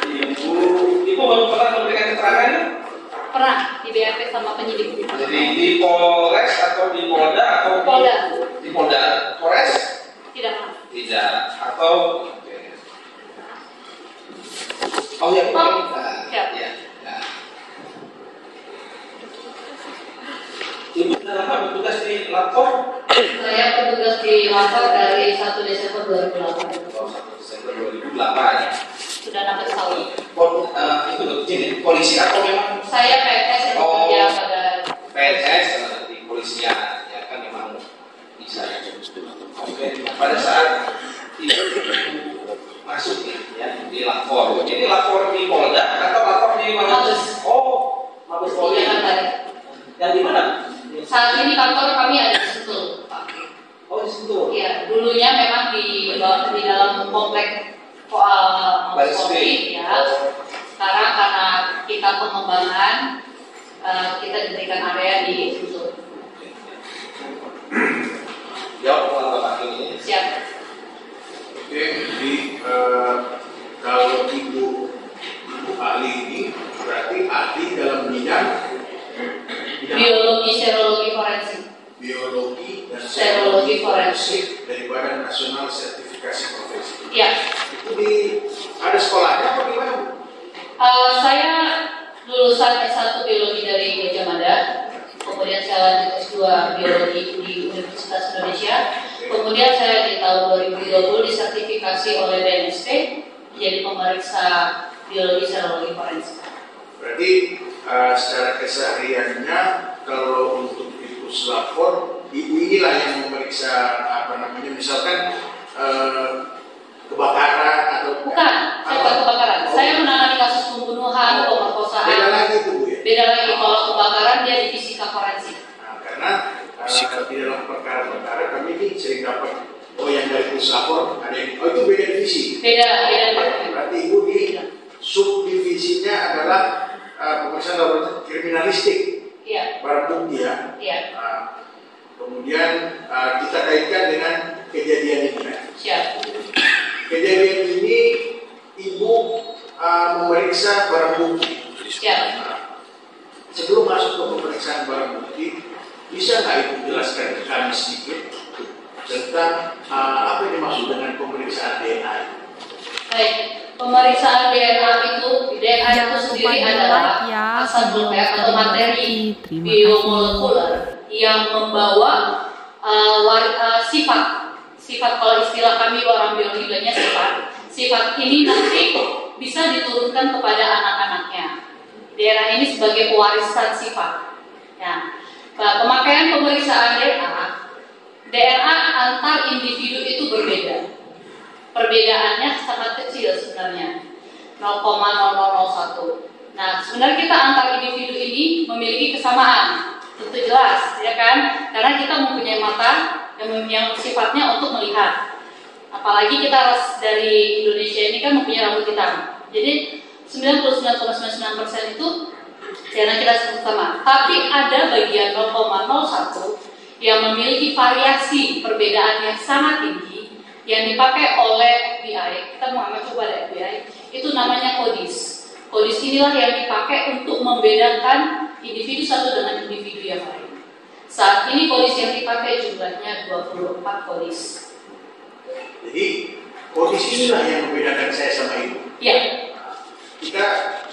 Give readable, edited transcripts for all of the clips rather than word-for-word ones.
Ibu baru pernah memberikan keterangan? Pernah di BAP sama penyidik. Jadi di Polres atau di Polda atau Polda? Di Polda. Polres? Tidak pernah. Tidak. Atau oh ya, ya. Ya. Ibu kenapa bertugas di lapor? Saya bertugas di lapor dari 1 Desember 2008. Oh, 1 Desember 2008. Sudah 16 tahun. Itu begini, polisi atau memang? Saya PNS yang bekerja pada PNS di polisian, ya kan memang bisa. Oke, pada saat itu masuk ya di lapor. Jadi lapor di Polda atau lapor di mana? Mabes. Oh, Mabes Polri. Yang di mana? Saat ini kantor kami ada di Sentul, Pak. Oh, di situ. Ya, dulunya memang di dalam komplek Mabes Polri, ya. Sekarang karena kita pengembangan, kita diberikan area di Sentul. Jawab Bapak ini. Siap. Oke, jadi kalau ibu ahli ini berarti ahli dalam bidang Biologi, serologi, forensik. biologi dan Serologi forensik dari Badan Nasional Sertifikasi Profesi. Ya. Itu ada sekolahnya apa gimana, Bu? Saya lulusan S1 biologi dari Gajah Mada, kemudian saya lanjut S2 biologi di Universitas Indonesia, kemudian saya di tahun 2020 disertifikasi oleh BNSP menjadi pemeriksa biologi serologi forensik. Berarti secara kesehariannya kalau untuk ibu lapor, ibu inilah yang memeriksa misalkan kebakaran atau Bukan, saya bukan kebakaran. Saya menangani kasus pembunuhan, pemerkosaan. Beda lagi itu, Bu, ya? Beda lagi, kalau kebakaran dia di fisika forensik. Nah, karena di dalam perkara-perkara kami ini sering dapat yang dari puslapor ada yang itu beda divisi. Beda. Berarti ibu di subdivisinya adalah pemeriksaan laboratorium kriminalistik. Iya. Barang bukti ya. Iya. Kemudian kita kaitkan dengan kejadian ini. Ya. Siap. Kejadian ini ibu memeriksa barang bukti. Siap. Sebelum masuk ke pemeriksaan barang bukti, bisa nggak ibu jelaskan ke kami sedikit tentang apa yang dimaksud dengan pemeriksaan DNA? Baik, pemeriksaan DNA itu sendiri adalah asal nukleat atau materi biomolekuler yang membawa sifat kalau istilah kami orang biologi bilangnya sifat ini nanti bisa diturunkan kepada anak-anaknya. DNA ini sebagai pewarisan sifat. Ya. Pemakaian pemeriksaan DNA antar individu itu berbeda. Perbedaannya sangat kecil sebenarnya, 0,0001. Nah, sebenarnya kita antar individu ini memiliki kesamaan, tentu jelas, ya kan? Karena kita mempunyai mata yang sifatnya untuk melihat. Apalagi kita dari Indonesia ini kan mempunyai rambut hitam. Jadi 99,99% itu DNA kita sama. Tapi ada bagian 0,01 yang memiliki variasi perbedaan yang sangat tinggi yang dipakai oleh FBI. Kita mengambil coba dari FBI. Itu namanya kodis. Kodis inilah yang dipakai untuk membedakan individu satu dengan individu yang lain. Saat ini kodis yang dipakai jumlahnya 24 kodis. Jadi kodis inilah yang membedakan saya sama ibu. Ya. Kita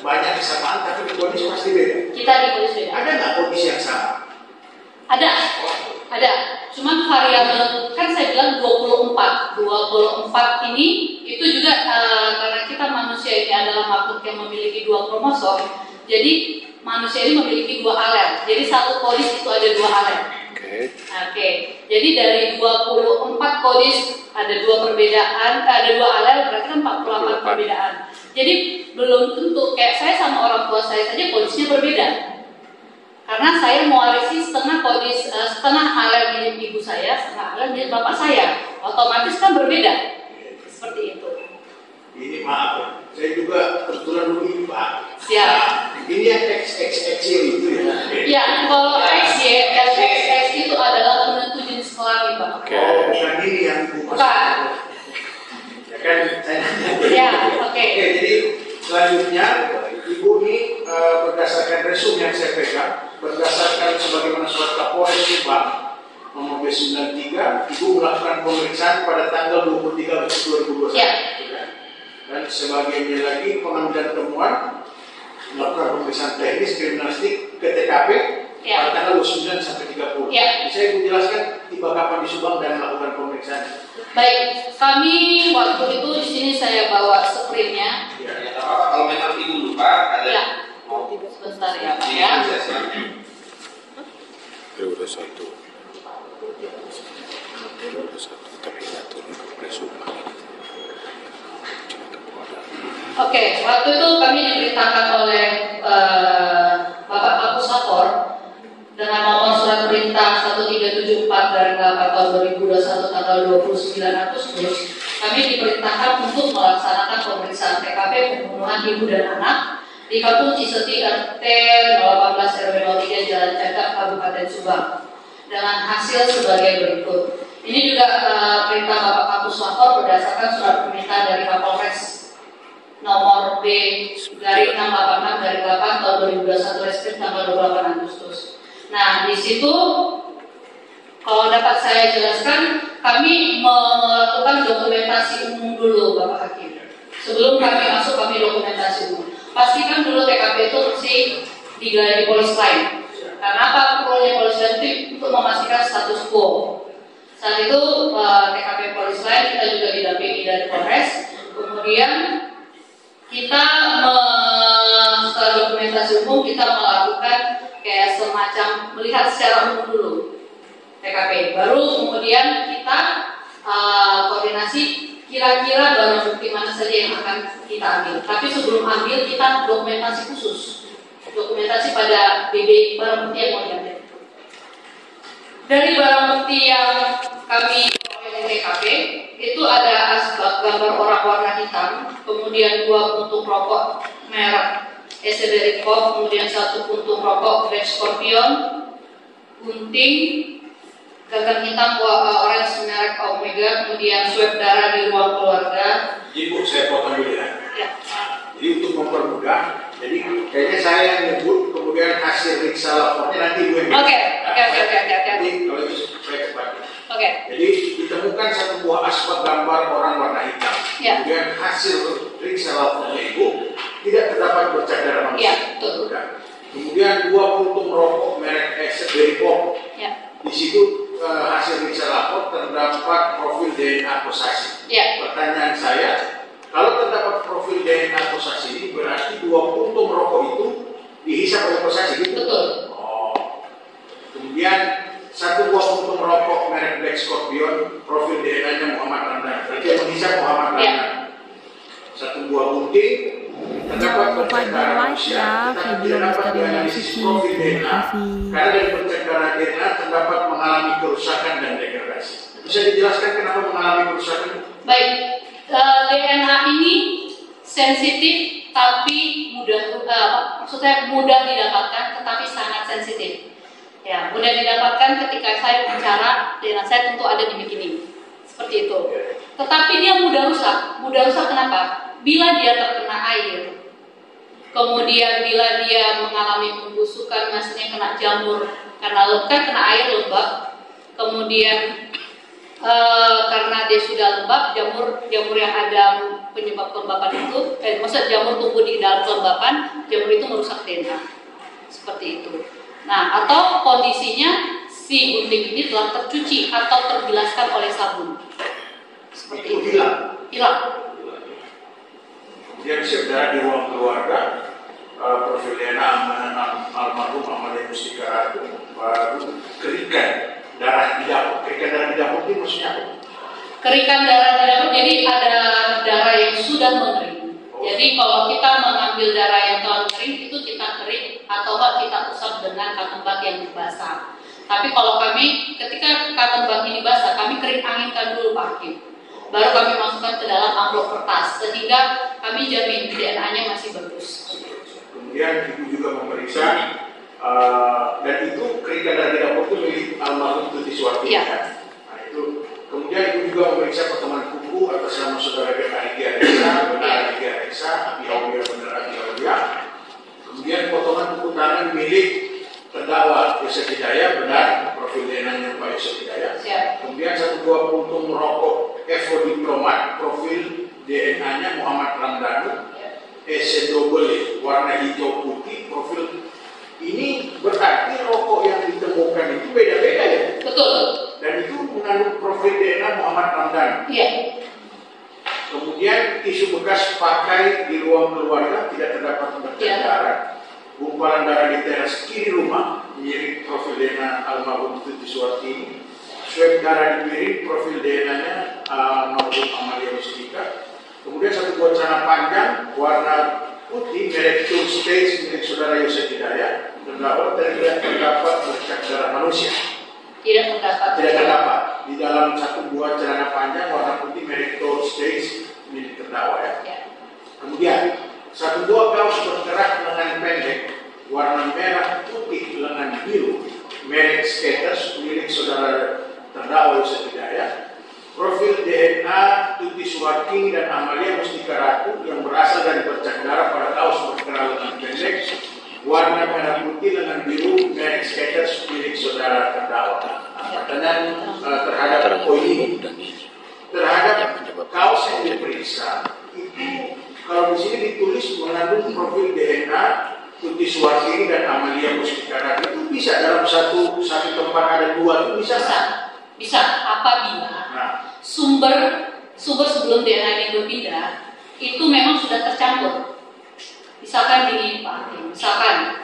banyak kesamaan, tapi di kodis pasti beda. Kita di kodis beda. Ada nggak kodis yang sama? Ada. Cuman variabel kan saya bilang 24 ini itu juga karena kita manusia ini adalah makhluk yang memiliki 2 kromosom. Jadi manusia ini memiliki 2 alel. Jadi satu kodis itu ada 2 alel. Oke. Jadi dari 24 kodis ada 2 perbedaan, ada 2 alel berarti kan 48 perbedaan. Jadi belum tentu kayak saya sama orang tua saya saja kodisnya berbeda. Karena saya mewarisi setengah alel milik ibu saya, setengah alel milik bapak saya. Otomatis kan berbeda. Seperti itu. Ini maaf, saya juga kebetulan dulu IPA. Siap. Ini yang XXX itu ya. Ya, kalau XY dan XX itu adalah penentu jenis kelamin, Pak. Oh, bukan ini yang bukan. Ya kan, saya jadi selanjutnya Ibu ini berdasarkan resume yang saya pegang, berdasarkan sebagaimana surat Kapolres Subang nomor B93, Ibu melakukan pemeriksaan pada tanggal 23 Agustus 2021. Ya. Dan sebagainya lagi pengambilan temuan, melakukan pemeriksaan teknis kriminalistik ke TKP pada tanggal 29 sampai 30. Ya. Bisa Ibu jelaskan tiba kapan di Subang dan melakukan pemeriksaan? Baik, kami waktu itu di sini saya bawa sprintnya. Ya, kalau memang Ibu lupa ada. Ya. Sebentar ya Pak ya. Udah satu tapi nggak turun ke Subang. Oke, waktu itu kami diperintahkan oleh Bapak Kapus-Lapor dengan nomor surat perintah 1374 dari 8 tahun 2021 tanggal 29 Agustus. Kami diperintahkan untuk melaksanakan pemeriksaan TKP pembunuhan ibu dan anak di Kampung Ciseti RT 018 RW 03 Jalan Cagak Kabupaten Subang dengan hasil sebagai berikut. Ini juga perintah Bapak Kapus-Lapor berdasarkan surat permintaan dari Kapolres nomor B dari 686 dari 8 tahun 2021 Reskrim tanggal 28 Agustus. Nah, di situ kalau dapat saya jelaskan, kami melakukan dokumentasi umum dulu Bapak Hakim. Sebelum kami masuk, kami dokumentasi umum. Pastikan dulu TKP itu masih digelar di polis lain. Karena apa? Polnya polis lain itu untuk memastikan status quo. Saat itu TKP polis lain kita juga didampingi dari Polres. Kemudian kita setelah dokumentasi umum kita melakukan kayak semacam melihat secara umum dulu TKP. Baru kemudian kita koordinasi kira-kira barang bukti mana saja yang akan kita ambil. Tapi sebelum ambil kita dokumentasi khusus. Dokumentasi pada BB barang bukti yang mau diambil. Dari barang bukti yang kami peroleh di TKP itu ada asbak gambar orang warna hitam, kemudian 2 puntung rokok merek SCBD Pop, kemudian 1 puntung rokok Black Scorpion, gunting, gagang hitam orange merek Omega, kemudian swab darah di ruang keluarga. Ibu, saya potong dulu ya. Ya. Jadi untuk mempermudah, jadi kayaknya saya yang nyebut, kemudian hasil periksa lapornya nanti Ibu yang. Oke. Jadi kalau itu saya cepat. Oke. Jadi ditemukan satu buah asbak gambar orang warna hitam. Ya. Kemudian hasil periksa lapornya Ibu tidak terdapat bercak darah manusia. Ya, betul. Kemudian 2 puntung rokok merek SCBD Pop. Ya. Di situ hasil periksa lapor terdapat profil DNA kosasi. Ya. Pertanyaan saya, kalau terdapat profil DNA kosasi ini berarti 2 puntung rokok itu dihisap oleh kosasi, gitu? Betul. Oh. Kemudian 1 buah puntung rokok merek Black Scorpion, profil DNA-nya Muhammad Ramdan. Berarti yang menghisap Muhammad Ramdan. Ya. 1 buah gunting. Jangan lupa di like ya video Misteri Suci. Terima kasih. Karena dari bercak darah DNA terdapat mengalami kerusakan dan degradasi. Bisa dijelaskan kenapa mengalami kerusakan? Baik, DNA ini sensitif tapi maksudnya mudah didapatkan, tetapi sangat sensitif. Ya, mudah didapatkan ketika saya bicara DNA saya tentu ada di bikini, seperti itu. Tetapi dia mudah rusak. Mudah rusak kenapa? Bila dia terkena air, kemudian bila dia mengalami pembusukan, maksudnya kena jamur, karena kan kena air lembab, kemudian karena dia sudah lembab, jamur yang ada penyebab kelembapan itu, maksudnya jamur tumbuh di dalam kelembapan, jamur itu merusak DNA, seperti itu. Nah, atau kondisinya si gunting ini telah tercuci atau terbilaskan oleh sabun, seperti itu. Hilang. Dia bisa darah di ruang keluarga, profil DNA almarhum Ahmad Mustika Ratu, baru kerikan darah di dapur. Kerikan darah di dapur itu maksudnya apa? Kerikan darah di dapur, jadi ada darah yang sudah mengering. Jadi kalau kita mengambil darah yang telah mengering itu kita kerik atau kita usap dengan cotton bud yang basah. Tapi kalau kami ketika cotton bud ini basah, kami kering anginkan dulu Pak Hakim. Baru kami masukkan ke dalam amplop kertas sehingga kami jamin DNA-nya masih bagus. Kemudian ibu juga memeriksa dan itu kerikan darah di dapur itu milik almarhum Tuti Suwarti. Ya. Nah itu kemudian ibu juga memeriksa pertemuan kuku atas nama saudara Eka Reksa, benar Eka Reksa Yosef Hidayat, benar, profil DNA-nya Pak Yosef Hidayat. Siap. Kemudian 1 buah puntung merokok Evo Diplomat, profil DNA-nya Muhammad Ramdhani, SW warna hijau putih, profil ini berarti rokok yang ditemukan itu beda-beda ya? Betul. Dan itu mengandung profil DNA Muhammad Ramdhani. Iya. Kemudian isu bekas pakai di ruang keluarga tidak terdapat bercak darah. Gumpalan darah di teras kiri rumah mirip profil DNA almarhum Tuti Suwartini. Swab darah di piring profil DNA-nya almarhum Amalia Mustika. Kemudian 1 buah celana panjang warna putih merek Tool Stage milik saudara Yosef Hidayat. Terdakwa tidak terdapat bercak darah manusia. Tidak terdapat. Tidak terdapat di dalam 1 buah celana panjang warna putih merek Tool Stage milik terdakwa ya. Kemudian 1 buah kaos bergerak lengan pendek warna merah putih lengan biru merek Skechers milik saudara terdakwa Yosef Hidayat. Profil DNA Tuti Suwartini dan Amalia Mustika Ratu yang berasal dari bercak darah pada kaos bergerak lengan pendek warna merah putih lengan biru merek Skechers milik saudara terdakwa. Pertanyaan terhadap poin ini, terhadap kaos yang diperiksa itu kalau di sini ditulis mengandung profil DNA Tuti Suwartini dan Amalia Mustika Ratu, itu bisa dalam satu tempat ada 2 itu bisa? Bisa apabila sumber sebelum DNA ini berpindah itu memang sudah tercampur. Misalkan gini Pak, misalkan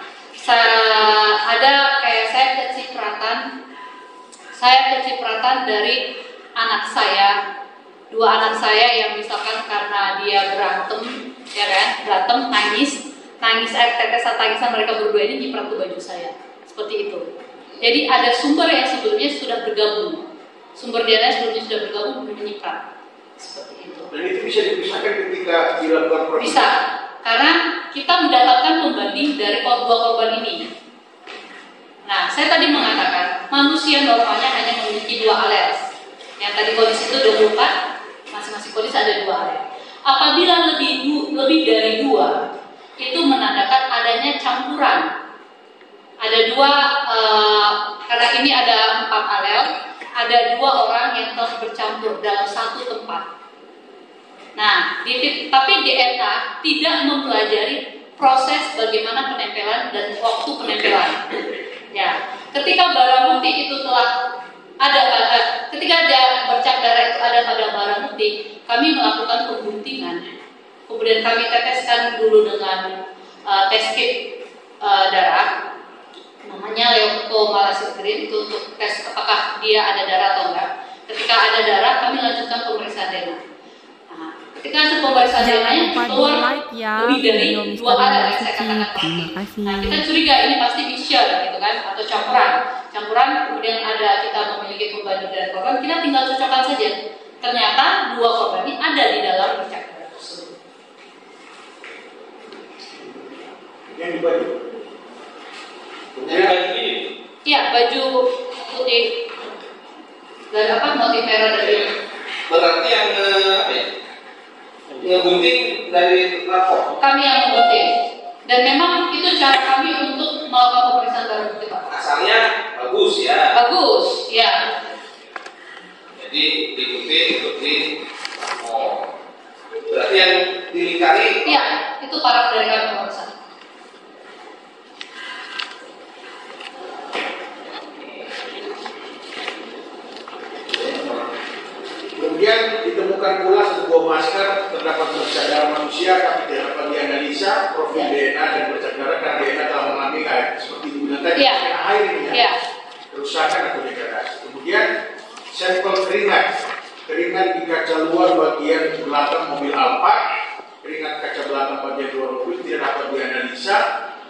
saya kecipratan dari anak saya, 2 anak saya yang misalkan karena dia berantem, ya kan, nangis air tetesan tangisan mereka berdua ini nyiprat ke baju saya, seperti itu. Jadi ada sumber yang sebelumnya sudah bergabung, sumber DNA sebelumnya sudah bergabung menyiprat, seperti itu. Dan itu bisa dipisahkan ketika dilakukan proses? Bisa, karena kita mendapatkan pembanding dari 2 korban ini. Nah, saya tadi mengatakan manusia normalnya hanya memiliki 2 alel. Yang tadi kondisi itu 24, masing-masing kondisi ada 2 alel. Apabila lebih dari 2, itu menandakan adanya campuran. Ada 2, karena ini ada 4 alel, ada 2 orang yang telah bercampur dalam 1 tempat. Nah, tapi DNA tidak mempelajari proses bagaimana penempelan dan waktu penempelan. Ya, ketika barang bukti itu telah ada, ketika ada bercak darah itu ada pada barang bukti, kami melakukan pembuktian. Kemudian kami teteskan dulu dengan tes kit darah, namanya leukomalasikrin, itu untuk tes apakah dia ada darah atau enggak. Ketika ada darah, kami lanjutkan pemeriksaan DNA. Nah, ketika hasil pemeriksaan DNA-nya keluar lebih dari 2 alel yang saya katakan tadi. Nah, kita curiga ini pasti mixture gitu kan, atau campuran. Kemudian kita memiliki pembanding dari korban, kita tinggal cocokkan saja. Ternyata 2 korban ini ada di dalam bercak darah tersebut. Yang di baju? Iya, baju putih. Dari motif merah dari. Berarti yang ngegunting dari lapor. Kami yang ngegunting. Dan memang itu cara kami untuk melakukan pemeriksaan darah bukti Pak. Asalnya bagus ya. Bagus, ya. Jadi digunting lapor. Berarti yang dilingkari. Iya, itu paraf dari kami pemeriksaan. Kemudian ditemukan pula 1 buah masker terdapat bercak darah manusia tapi tidak dapat dianalisa profil DNA dan bercak darah karena DNA telah mengalami seperti dibilang tadi air ini ya, kerusakan atau degradasi. Kemudian sampel keringat di kaca luar bagian belakang mobil Alphard, keringat kaca belakang bagian luar mobil tidak dapat dianalisa.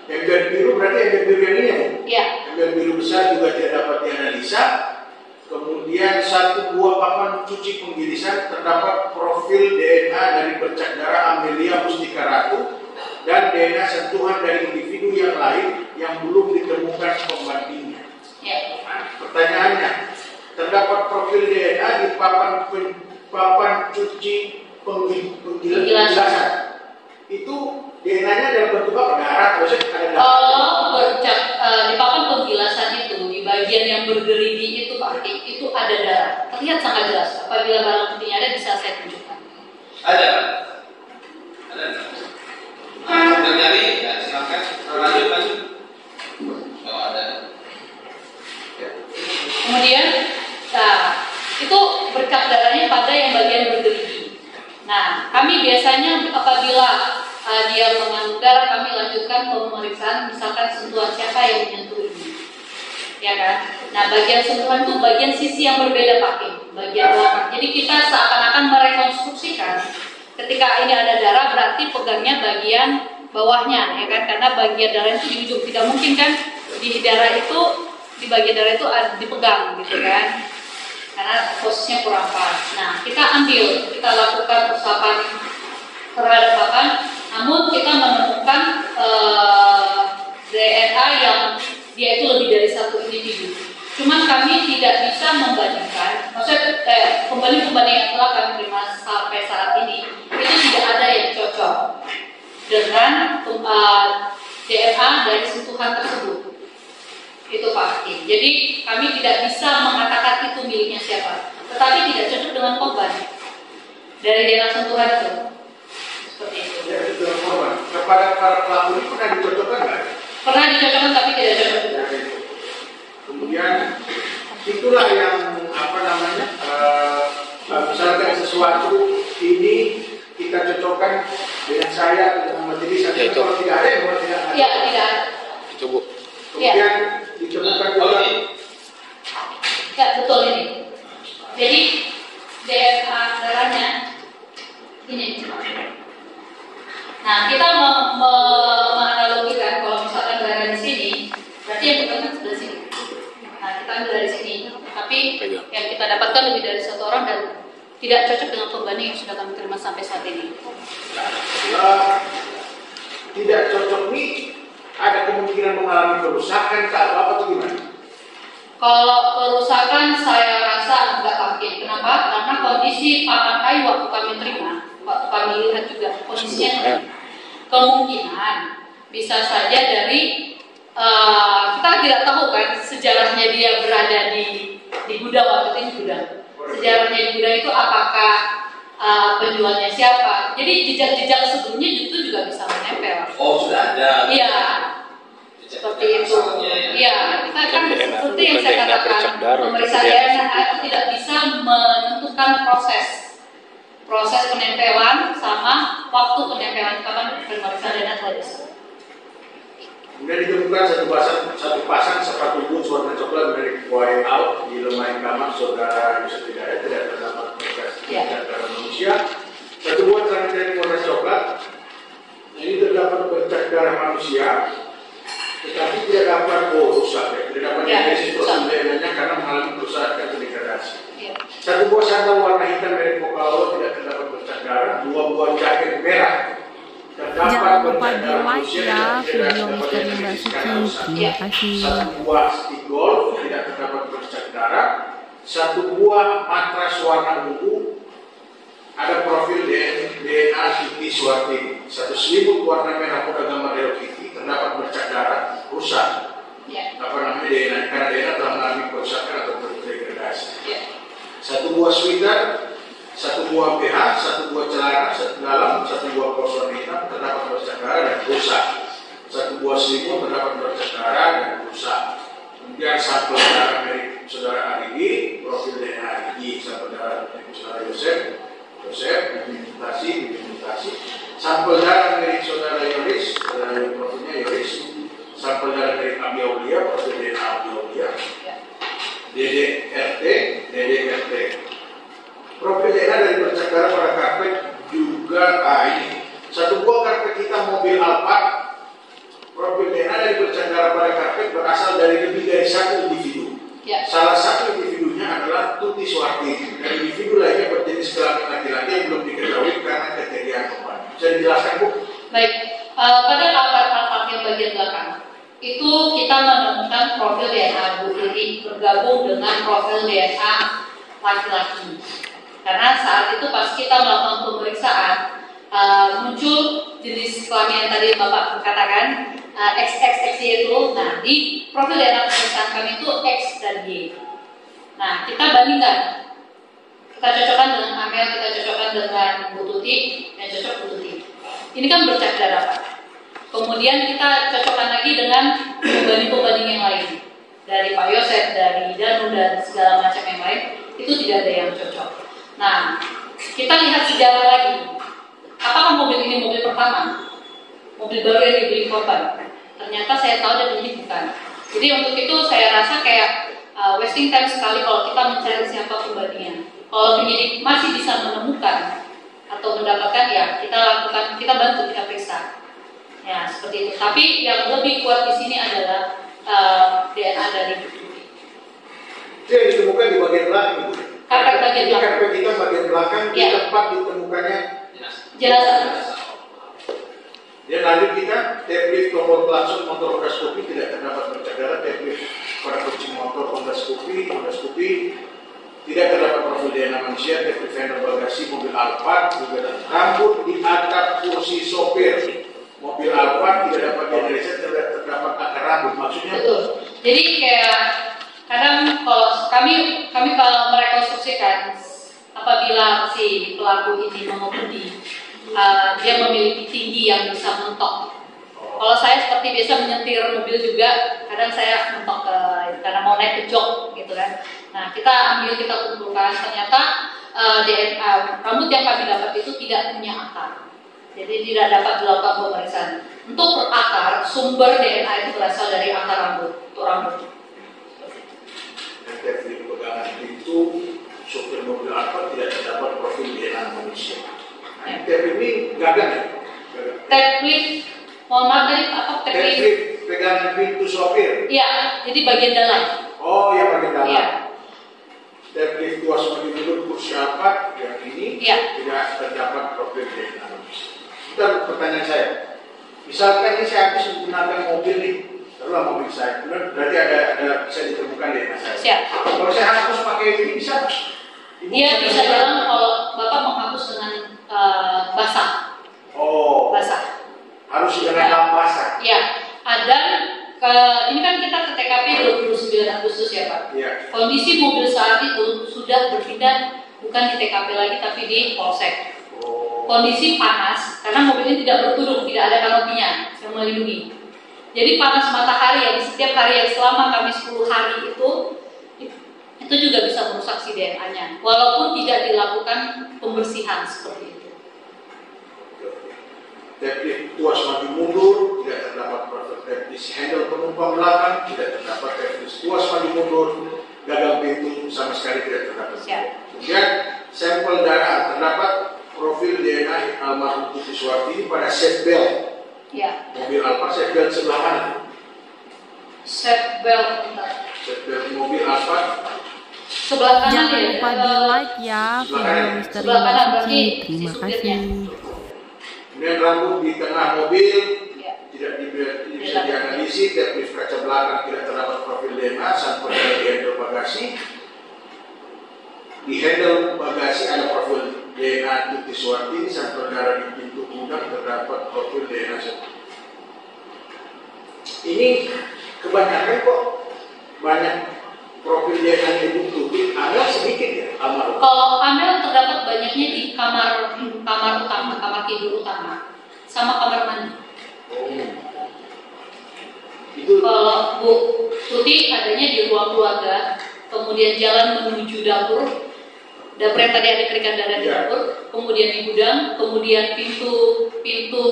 Ember biru berarti ember biru yang ini ya? Iya. Ember biru besar juga tidak dapat dianalisa. Kemudian 1 buah papan cuci penggirisan terdapat profil DNA dari bercak darah Amelia Mustika Ratu dan DNA sentuhan dari individu yang lain yang belum ditemukan pembandingnya. Ya. Nah, pertanyaannya, terdapat profil DNA di papan cuci penggirisan. Itu DNA-nya dalam bentuk apa? Darah, maksudnya ada darah. Kalau di papan pembilasan itu, di bagian yang bergerigi itu Pak, itu ada darah. Terlihat sangat jelas. Apabila barang buktinya ada, bisa saya tunjukkan. Ada. Ada. Nah, nyari, ya silakan. Lanjut. Kalau ada. Ya. Kemudian, nah, itu bercak darahnya pada yang bagian bergerigi. Nah, kami biasanya apabila dia mengandung darah, kami lanjutkan pemeriksaan, misalkan sentuhan siapa yang menyentuh ini, ya kan? Nah, bagian sentuhan itu bagian sisi yang berbeda Pak Kim, bagian belakang. Jadi kita seakan-akan merekonstruksikan ketika ini ada darah, berarti pegangnya bagian bawahnya, ya kan? Karena bagian darah itu di ujung, tidak mungkin kan di darah itu, di bagian darah itu dipegang, gitu kan? Karena posisinya kurang pas. Nah, kita lakukan persapan terhadap papan, namun kita menemukan DNA yang dia itu lebih dari satu individu. Cuman kami tidak bisa membandingkan, maksudnya pembanding-pembanding yang telah kami terima sampai saat ini itu tidak ada yang cocok dengan DNA dari sentuhan tersebut. Itu pasti. Jadi kami tidak bisa mengatakan itu miliknya siapa, tetapi tidak cocok dengan korban dari DNA sentuhan itu. Seperti itu. Ya, itu korban. Kepada para pelaku ini pernah dicocokkan nggak? Pernah dicocokkan tapi tidak cocok. Ya, itu. Kemudian itulah yang misalkan sesuatu ini kita cocokkan dengan saya dengan majelis, Ya, itu. kalau tidak ada, kalau tidak ada. Ya, tidak ada. Itu Bu. Kemudian dicocokkan juga. Ya, betul ini. Jadi DNA darahnya ini. Nah, kita menganalogikan kalau misalkan darah di sini, berarti yang pertama sebelah sini. Nah, kita ambil dari sini. Tapi yang kita dapatkan lebih dari satu orang dan tidak cocok dengan pembanding yang sudah kami terima sampai saat ini. Tidak cocok nih, ada kemungkinan mengalami kerusakan atau gimana? Kalau kerusakan saya rasa enggak mungkin. Kenapa? Karena kondisi papan kayu waktu kami terima, waktu kami lihat juga kondisinya kemungkinan bisa saja dari kita tidak tahu kan sejarahnya dia berada di gudang waktu itu gudang. Sejarahnya di gudang itu apakah penjualnya siapa? Jadi jejak-jejak sebelumnya itu juga bisa menempel. Oh, sudah ada. Iya. Seperti itu. Iya, kita kan seperti yang saya katakan, pemeriksaan DNA tidak bisa menentukan proses penempelan sama waktu penempelan kapan pemeriksaan DNA telah dilakukan. Kemudian ditemukan satu pasang sepatu boots warna coklat dari white out di lemari kamar saudara Yusuf Hidayat, tidak terdapat bekas darah manusia. Satu buah celana dari warna coklat, ini terdapat bercak darah manusia, tetapi tidak dapat rusak, tidak dapat diagnosis proses DNA-nya karena mengalami kerusakan atau degradasi. Satu buah sandal warna hitam dari Pokalo tidak terdapat bercak darah, dua buah jaket merah. Jangan lupa di like ya video misteri Mbak Suci. Terima kasih. Satu buah stick golf tidak terdapat bercak darah. Satu buah matras warna ungu ada profil DNA Siti Suwartini. Satu selimut warna merah pada gambar Hello Kitty terdapat bercak darah, rusak. DNA karena DNA telah mengalami kerusakan atau berdegradasi. Satu buah sweater, satu buah BH, satu buah celana, satu dalam, satu buah kaos warna hitam terdapat bercak darah dan rusak. Satu buah selimut terdapat bercak darah dan rusak. Kemudian sampel darah milik saudara Arigi, profil DNA Arigi, sampel darah milik saudara Yosef, dimutasi. Sampel darah milik saudara Yoris, profilnya Yoris. Sampel darah milik Abi Aulia, profil DNA Abi Aulia. DDRT. Profil DNA dari bercak darah pada karpet juga ini. Satu buah karpet hitam mobil Alphard. Profil DNA dari bercak darah pada karpet berasal dari lebih dari satu individu. Salah satu individunya adalah Tuti Suwartini. Dan individu lainnya berjenis kelamin laki-laki yang belum diketahui karena kejadian kemarin. Bisa dijelaskan, Bu? Baik, pada Alphard yang bagian belakang itu kita menemukan profil DNA Bu Lili bergabung dengan profil DNA laki-laki. Karena saat itu pas kita melakukan pemeriksaan, muncul jenis kelamin yang tadi Bapak katakan XXXY itu. Nah, di profil DNA pemeriksaan kami itu X dan Y. Nah, kita bandingkan, kita cocokkan dengan Amel, kita cocokkan dengan Bu Tuti, yang cocok Bu Tuti. Ini kan bercak darah, Pak. Kemudian kita cocokkan lagi dengan pembanding-pembanding yang lain, dari Pak Yosef, dari Danu, dan segala macam yang lain. Itu tidak ada yang cocok. Nah, kita lihat sejarah lagi. Apakah mobil ini mobil pertama? Mobil baru yang dibeli korban? Ternyata saya tahu dan ini bukan. Jadi untuk itu saya rasa kayak wasting time sekali kalau kita mencari siapa pembandingnya. Kalau penyidik masih bisa menemukan atau mendapatkan, ya kita lakukan, kita bantu, kita periksa. Ya seperti itu. Tapi yang lebih kuat di sini adalah DNA dari bukti. Itu yang ditemukan di bagian belakang. Karpet bagian belakang. Karpet kita bagian belakang di Ya. tempat ditemukannya Jenazah. Dan lanjut kita tablet nomor klakson motor Honda Scoopy tidak terdapat bercak darah, tablet pada kunci motor Honda Scoopy tidak terdapat profil DNA manusia, tablet fender bagasi mobil Alphard juga rambut di atap kursi sopir mobil Alphard tidak dapat dianalisa, tidak terdapat akar rambut. Maksudnya Betul. Jadi kayak kadang kalau kami kalau merekonstruksikan apabila si pelaku ini mengemudi, dia memiliki tinggi yang bisa mentok. Kalau saya seperti biasa menyetir mobil juga, kadang saya mentok karena mau naik ke jok gitu kan. Nah kita ambil, kita kumpulkan, ternyata DNA rambut yang kami dapat itu tidak punya akar, jadi tidak dapat dilakukan pemeriksaan. Untuk akar, sumber DNA itu berasal dari akar rambut, untuk rambut. tablet pegangan pintu sopir mobil Alphard tidak terdapat profil DNA manusia. Tablet ini gagal ya? Tablet, mohon maaf tadi apa tablet? Tablet pegangan pintu sopir. Iya, jadi bagian dalam. Oh ya bagian dalam. Iya. Tablet tua sebagai bentuk kursi Alphard yang ini tidak terdapat profil DNA manusia. Itu pertanyaan saya. Misalkan ini saya habis menggunakan mobil nih, taruhlah mobil saya, berarti ada bisa ditemukan DNA saya. Siap. Kalau saya hapus pakai ini bisa? Dia bisa dalam kalau Bapak menghapus dengan basah. Oh. Basah. Harus dengan lap basah. Iya. Dan ini kan kita ke TKP 29 Agustus ya Pak. Iya. Kondisi mobil saat itu sudah berpindah bukan di TKP lagi tapi di Polsek. Kondisi panas karena mobil ini tidak bertudung, tidak ada kanopinya yang melindungi. Jadi panas matahari yang setiap hari yang selama kami 10 hari itu juga bisa merusak si DNA-nya, walaupun tidak dilakukan pembersihan seperti itu. Tablet tuas maju mundur tidak terdapat profil tablet handle penumpang belakang tidak terdapat tablet tuas maju mundur gagang pintu sama sekali tidak terdapat. Kemudian sampel darah terdapat profil DNA almarhum Tuti Suwartini pada seat belt. Ya. Mobil Alphard seat belt sebelah mana? Seat belt. Seat belt mobil Alphard sebelah kanan. Jangan lupa di like ya video misteri Mbak Vicky. Terima kasih. Kemudian rambut di tengah mobil tidak bisa dianalisis, tablet kaca belakang tidak terdapat profil DNA, sampel dari handle bagasi. Di handle bagasi ada profil DNA Tuti Suwartini, sampel darah di pintu gudang terdapat profil DNA. Ini kebanyakan kok banyak profil DNA Ibu Tuti, Amel sedikit ya almarhum. Kalau Amel terdapat banyaknya di kamar utama, kamar tidur utama, sama kamar mandi. Itu kalau Bu Tuti adanya di ruang keluarga, kemudian jalan menuju dapur yang tadi ada kerikan darah di dapur, kemudian di gudang, kemudian pintu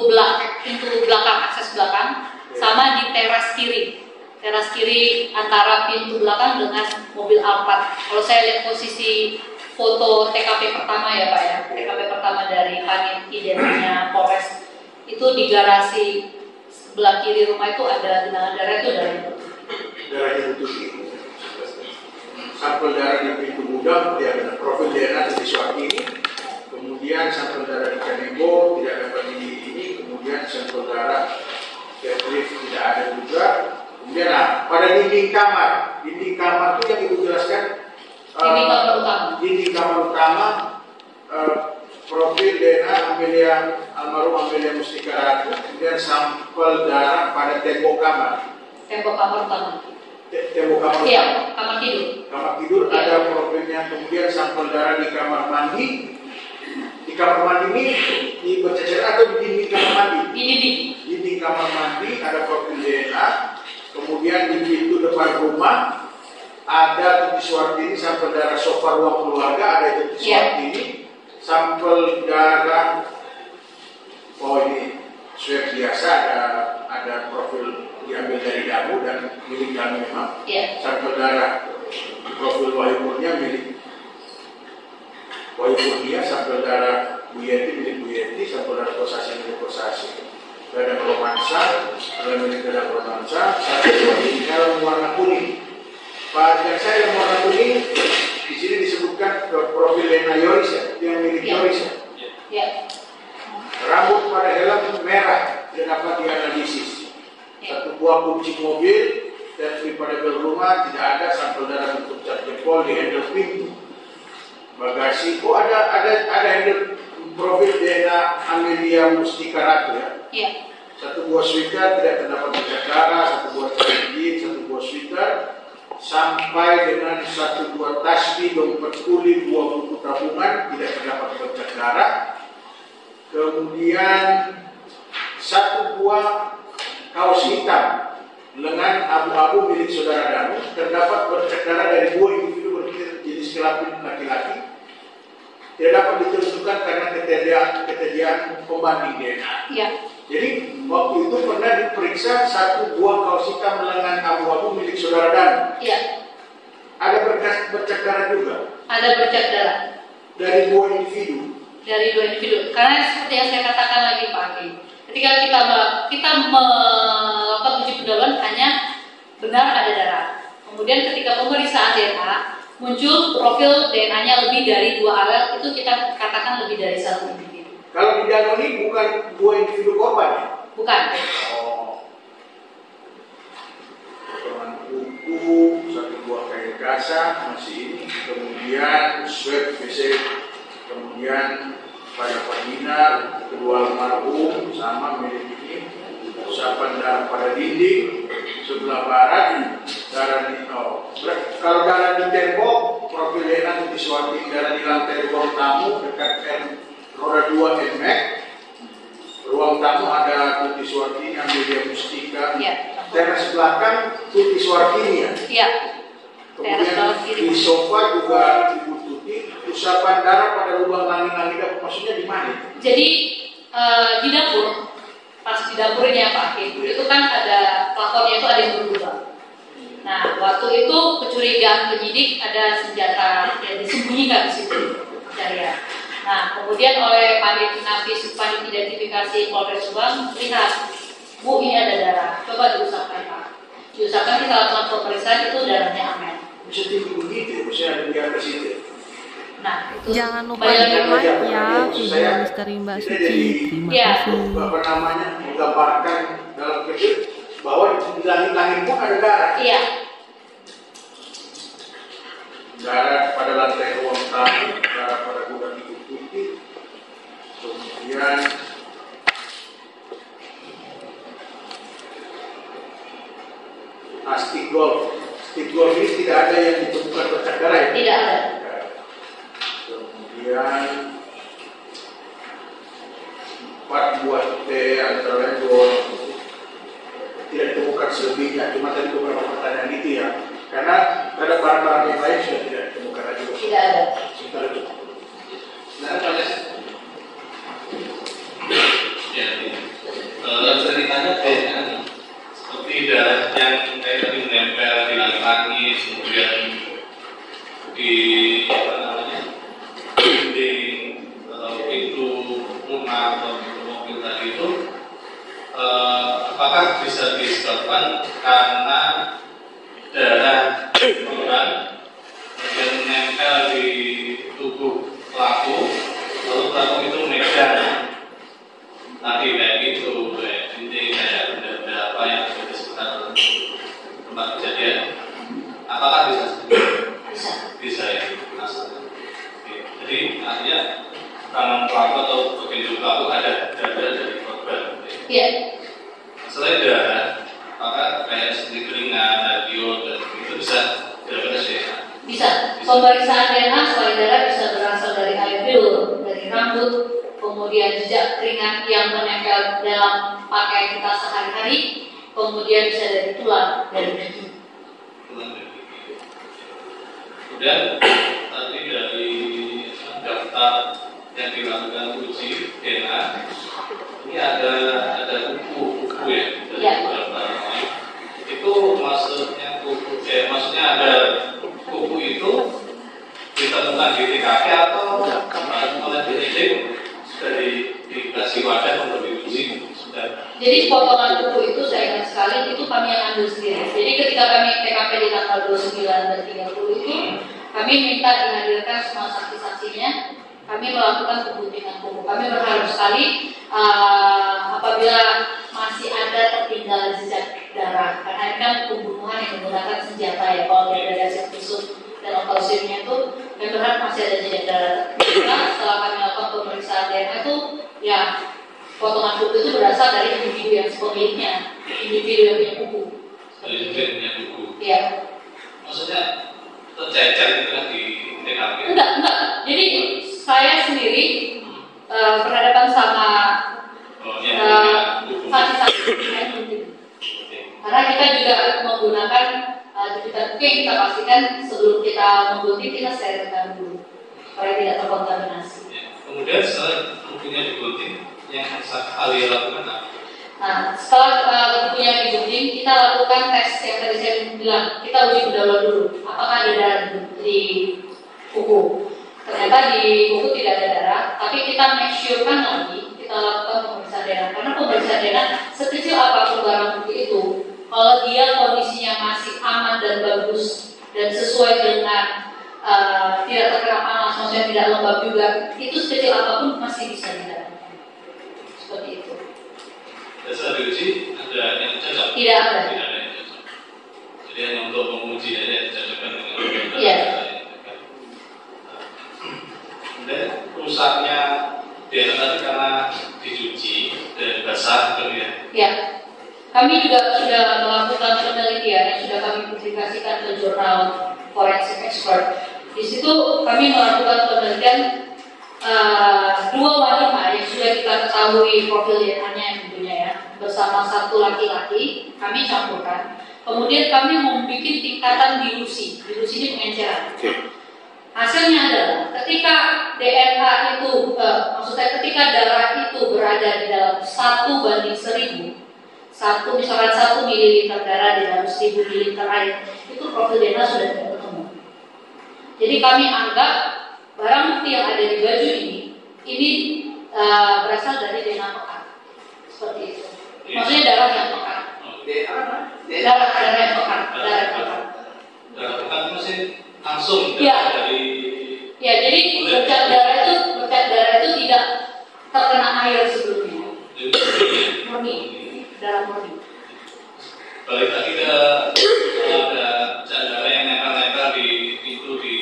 belakang akses belakang, sama di teras kiri antara pintu belakang dengan mobil Alphard. Kalau saya lihat posisi foto TKP pertama ya Pak ya, TKP pertama dari Panit identinya Polres itu di garasi sebelah kiri rumah itu ada genangan darah itu darahnya Tuti. Sampel darah di pintu gudang tidak ada profil DNA Tuti Suwartini. Kemudian sampel darah di Kanebo tidak dapat ini. Kemudian sampel darah tablet tidak ada juga. Kemudian pada dinding kamar itu yang Ibu jelaskan. dinding kamar utama. Dinding kamar utama profil DNA almarhum Amelia Mustika Ratu, kemudian sampel darah pada tembok kamar. Tembok kamar utama. Tembok kamar. Iya, kamar tidur. Kamar tidur Ya. ada profilnya, kemudian sampel darah di kamar mandi. Di kamar mandi ini di bercecer atau di dinding kamar mandi? Di dinding. Dinding kamar mandi ada profil DNA. Kemudian di pintu depan rumah ada Tuti Suwartini, sampel darah sofa ruang keluarga ada Tuti Suwartini, sampel darah, oh ini swab biasa, ada profil diambil dari Damu dan milik Damu memang. Sampel darah profil Wahyu Kurnia milik Wahyu Kurnia, sampel darah Bu Yeti milik Bu Yeti, sampel darah Kosasi milik Kosasi. Dadang romansa, ada milik Dadang romansa, satu ini dalam warna kuning. Pak jaksa yang warna kuning di sini disebutkan profil Lena Yoris ya, yang milik Yoris ya. Rambut pada helm merah yang dapat dianalisis. Satu buah kunci mobil dan pada bel rumah tidak ada, sampel darah bentuk cat jempol di handle pintu. Bagasi, ada handle profil DNA Amelia Mustika Ratu ya. Satu buah sweater tidak terdapat bercak darah, satu buah jeans, satu buah sweater, sampai dengan satu buah tasbih, dompet kulit, dua buku tabungan tidak terdapat bercak darah. Kemudian satu buah kaos hitam lengan abu-abu milik saudara Danu, terdapat bercak darah dari dua individu berjenis kelamin laki-laki. Tidak dapat ditentukan karena ketersediaan pembanding DNA. Jadi waktu itu pernah diperiksa satu buah kaos hitam lengan abu-abu milik saudara Danu. Ada bercak darah juga. Ada bercak darah. Dari dua individu. Karena seperti yang saya katakan lagi Pak Hakim, ketika kita melakukan uji pendahuluan hanya benar ada darah. Kemudian ketika pemeriksaan DNA muncul profil DNA-nya lebih dari 2 alel, itu kita katakan lebih dari 1 individu. Kalau di Danu ini bukan 2 individu korban ya? Bukan. Potongan kuku, satu buah kain kasa masih ini, kemudian swab BC, kemudian pada vagina kedua almarhum sama milik ini, usapan darah pada dinding sebelah barat, darah di kalau darah di tembok profil DNA Tuti Suwartini, darah di lantai ruang tamu dekat roda 2 NMAX, ruang tamu ada Tuti Suwartini, Amelia Mustika, teras belakang Tuti Suwartini ya. Kemudian di sofa juga Ibu Tuti, usapan darah pada lubang langit-langit, maksudnya di mana? Jadi di dapur, pas di dapurnya Pak Hakim, itu kan ada plafonnya itu ada yang berubah. Nah, waktu itu kecurigaan penyidik ada senjata yang disembunyikan di situ, saya. Nah, kemudian oleh Panit Nafis Panit Identifikasi Polres Subang lihat, Bu ini ada darah, coba diusapkan Pak. Diusapkan di saat pemeriksaan itu darahnya aman. Bisa tinggi begitu, bisa ada di atas itu. Nah, itu jangan lupa di-like ya video misteri Mbak Suci. Terima kasih. Apa namanya, menggambarkan dalam kecil bahwa di langit-langit pun ada darah. Darah pada lantai ruang tamu, darah pada gudang Ibu Tuti, kemudian stick golf. Stick golf ini tidak ada yang ditemukan bercak darah ya? Tidak ada. Kemudian 4 buah teh antara lain tidak ditemukan selebihnya, cuma tadi beberapa pertanyaan itu ya, karena ada barang-barang yang lain sudah tidak ditemukan lagi. Tidak ada. Sebentar itu. Ceritanya kayaknya seperti darah yang kayak tadi menempel di langit, kemudian di apa namanya di pintu rumah atau mobil tadi itu, apakah bisa disebabkan karena darah kurang kemudian menempel di tubuh pelaku, lalu pelaku itu megang tadi kayak gitu, kayak kayak benda-benda apa yang ada di sekitar tempat kejadian, apakah bisa? Bisa ya, masalah. Jadi artinya tangan pelaku atau bagian tubuh pelaku ada dada dari korban. Iya. Selain darah, maka kayak seperti keringat, radio, dan itu bisa dilakukan DNA. Bisa. Pemeriksaan DNA selain darah bisa berasal dari air liur, dari rambut, kemudian jejak keringat yang menempel dalam pakaian kita sehari-hari, kemudian bisa dari tulang, dari gigi. Kemudian tadi dari daftar yang dilakukan uji DNA, ini ada buku ya, dari daftar. Itu maksudnya maksudnya ada buku itu ditemukan di TKP atau oleh penyidik dari dikasih wadah untuk diuji. Jadi potongan buku itu saya ingat sekali itu kami yang ambil sendiri. Jadi ketika kami TKP di tanggal 29 dan 30 itu kami minta dihadirkan semua saksi-saksinya. Kami melakukan pembuktian buku. Kami berharap sekali apabila masih ada tertinggal jejak darah, karena ini kan pembunuhan yang menggunakan senjata ya. Kalau dari hasil visum dan otopsinya itu, kami berharap masih ada jejak darah. Setelah kami lakukan pemeriksaan DNA itu, ya potongan buku itu berasal dari individu yang sepemiliknya, individu yang punya buku. Individu yang punya buku. Iya. Maksudnya tercecer itu kan di TKP? Enggak. Jadi saya sendiri berhadapan sama saksi-saksi yang penting. Karena kita juga menggunakan digital buku yang kita pastikan sebelum kita menggunting kita sterilkan dulu supaya tidak terkontaminasi. Ya. Kemudian setelah bukunya digunting, yang kalian lakukan apa? Nah, setelah bukunya digunting, kita lakukan tes yang tadi saya bilang. Kita uji kedahuluan dulu, apakah ada darah di buku. Ternyata di buku tidak ada darah, tapi kita make sure-kan lagi, kita lakukan pemeriksaan DNA. Karena pemeriksaan DNA sekecil apapun barang bukti itu, kalau dia kondisinya masih aman dan bagus dan sesuai dengan tidak terkena panas, maksudnya tidak lembab juga, itu sekecil apapun masih bisa didapatkan. Seperti itu. Dan setelah diuji, ada yang cocok? Tidak ada. Tidak ada yang cocok. Jadi hanya untuk menguji aja dicocokkan dengan Iya. Kemudian rusaknya DNA tadi karena dicuci dan basah gitu ya? Ya. Kami juga sudah melakukan penelitian yang sudah kami publikasikan ke jurnal Forensic Expert. Di situ kami melakukan penelitian 2 wanita yang sudah kita ketahui profil DNA-nya tentunya ya, bersama 1 laki-laki kami campurkan. Kemudian kami membuat tingkatan dilusi. Dilusi ini pengenceran. Hasilnya adalah ketika DNA itu, maksudnya ketika darah itu berada di dalam 1:1000, misalkan 1 ml darah di dalam 1000 ml air, itu profil DNA sudah tidak ketemu. Jadi kami anggap barang bukti yang ada di baju ini berasal dari DNA pekat, seperti itu. Maksudnya darah yang pekat. Darah yang pekat. Darah pekat itu sih langsung dari. Ya, jadi bercak darah itu tidak terkena air sebelumnya. Murni, darah murni. Balik lagi ke ada darah yang nempel-nempel di pintu di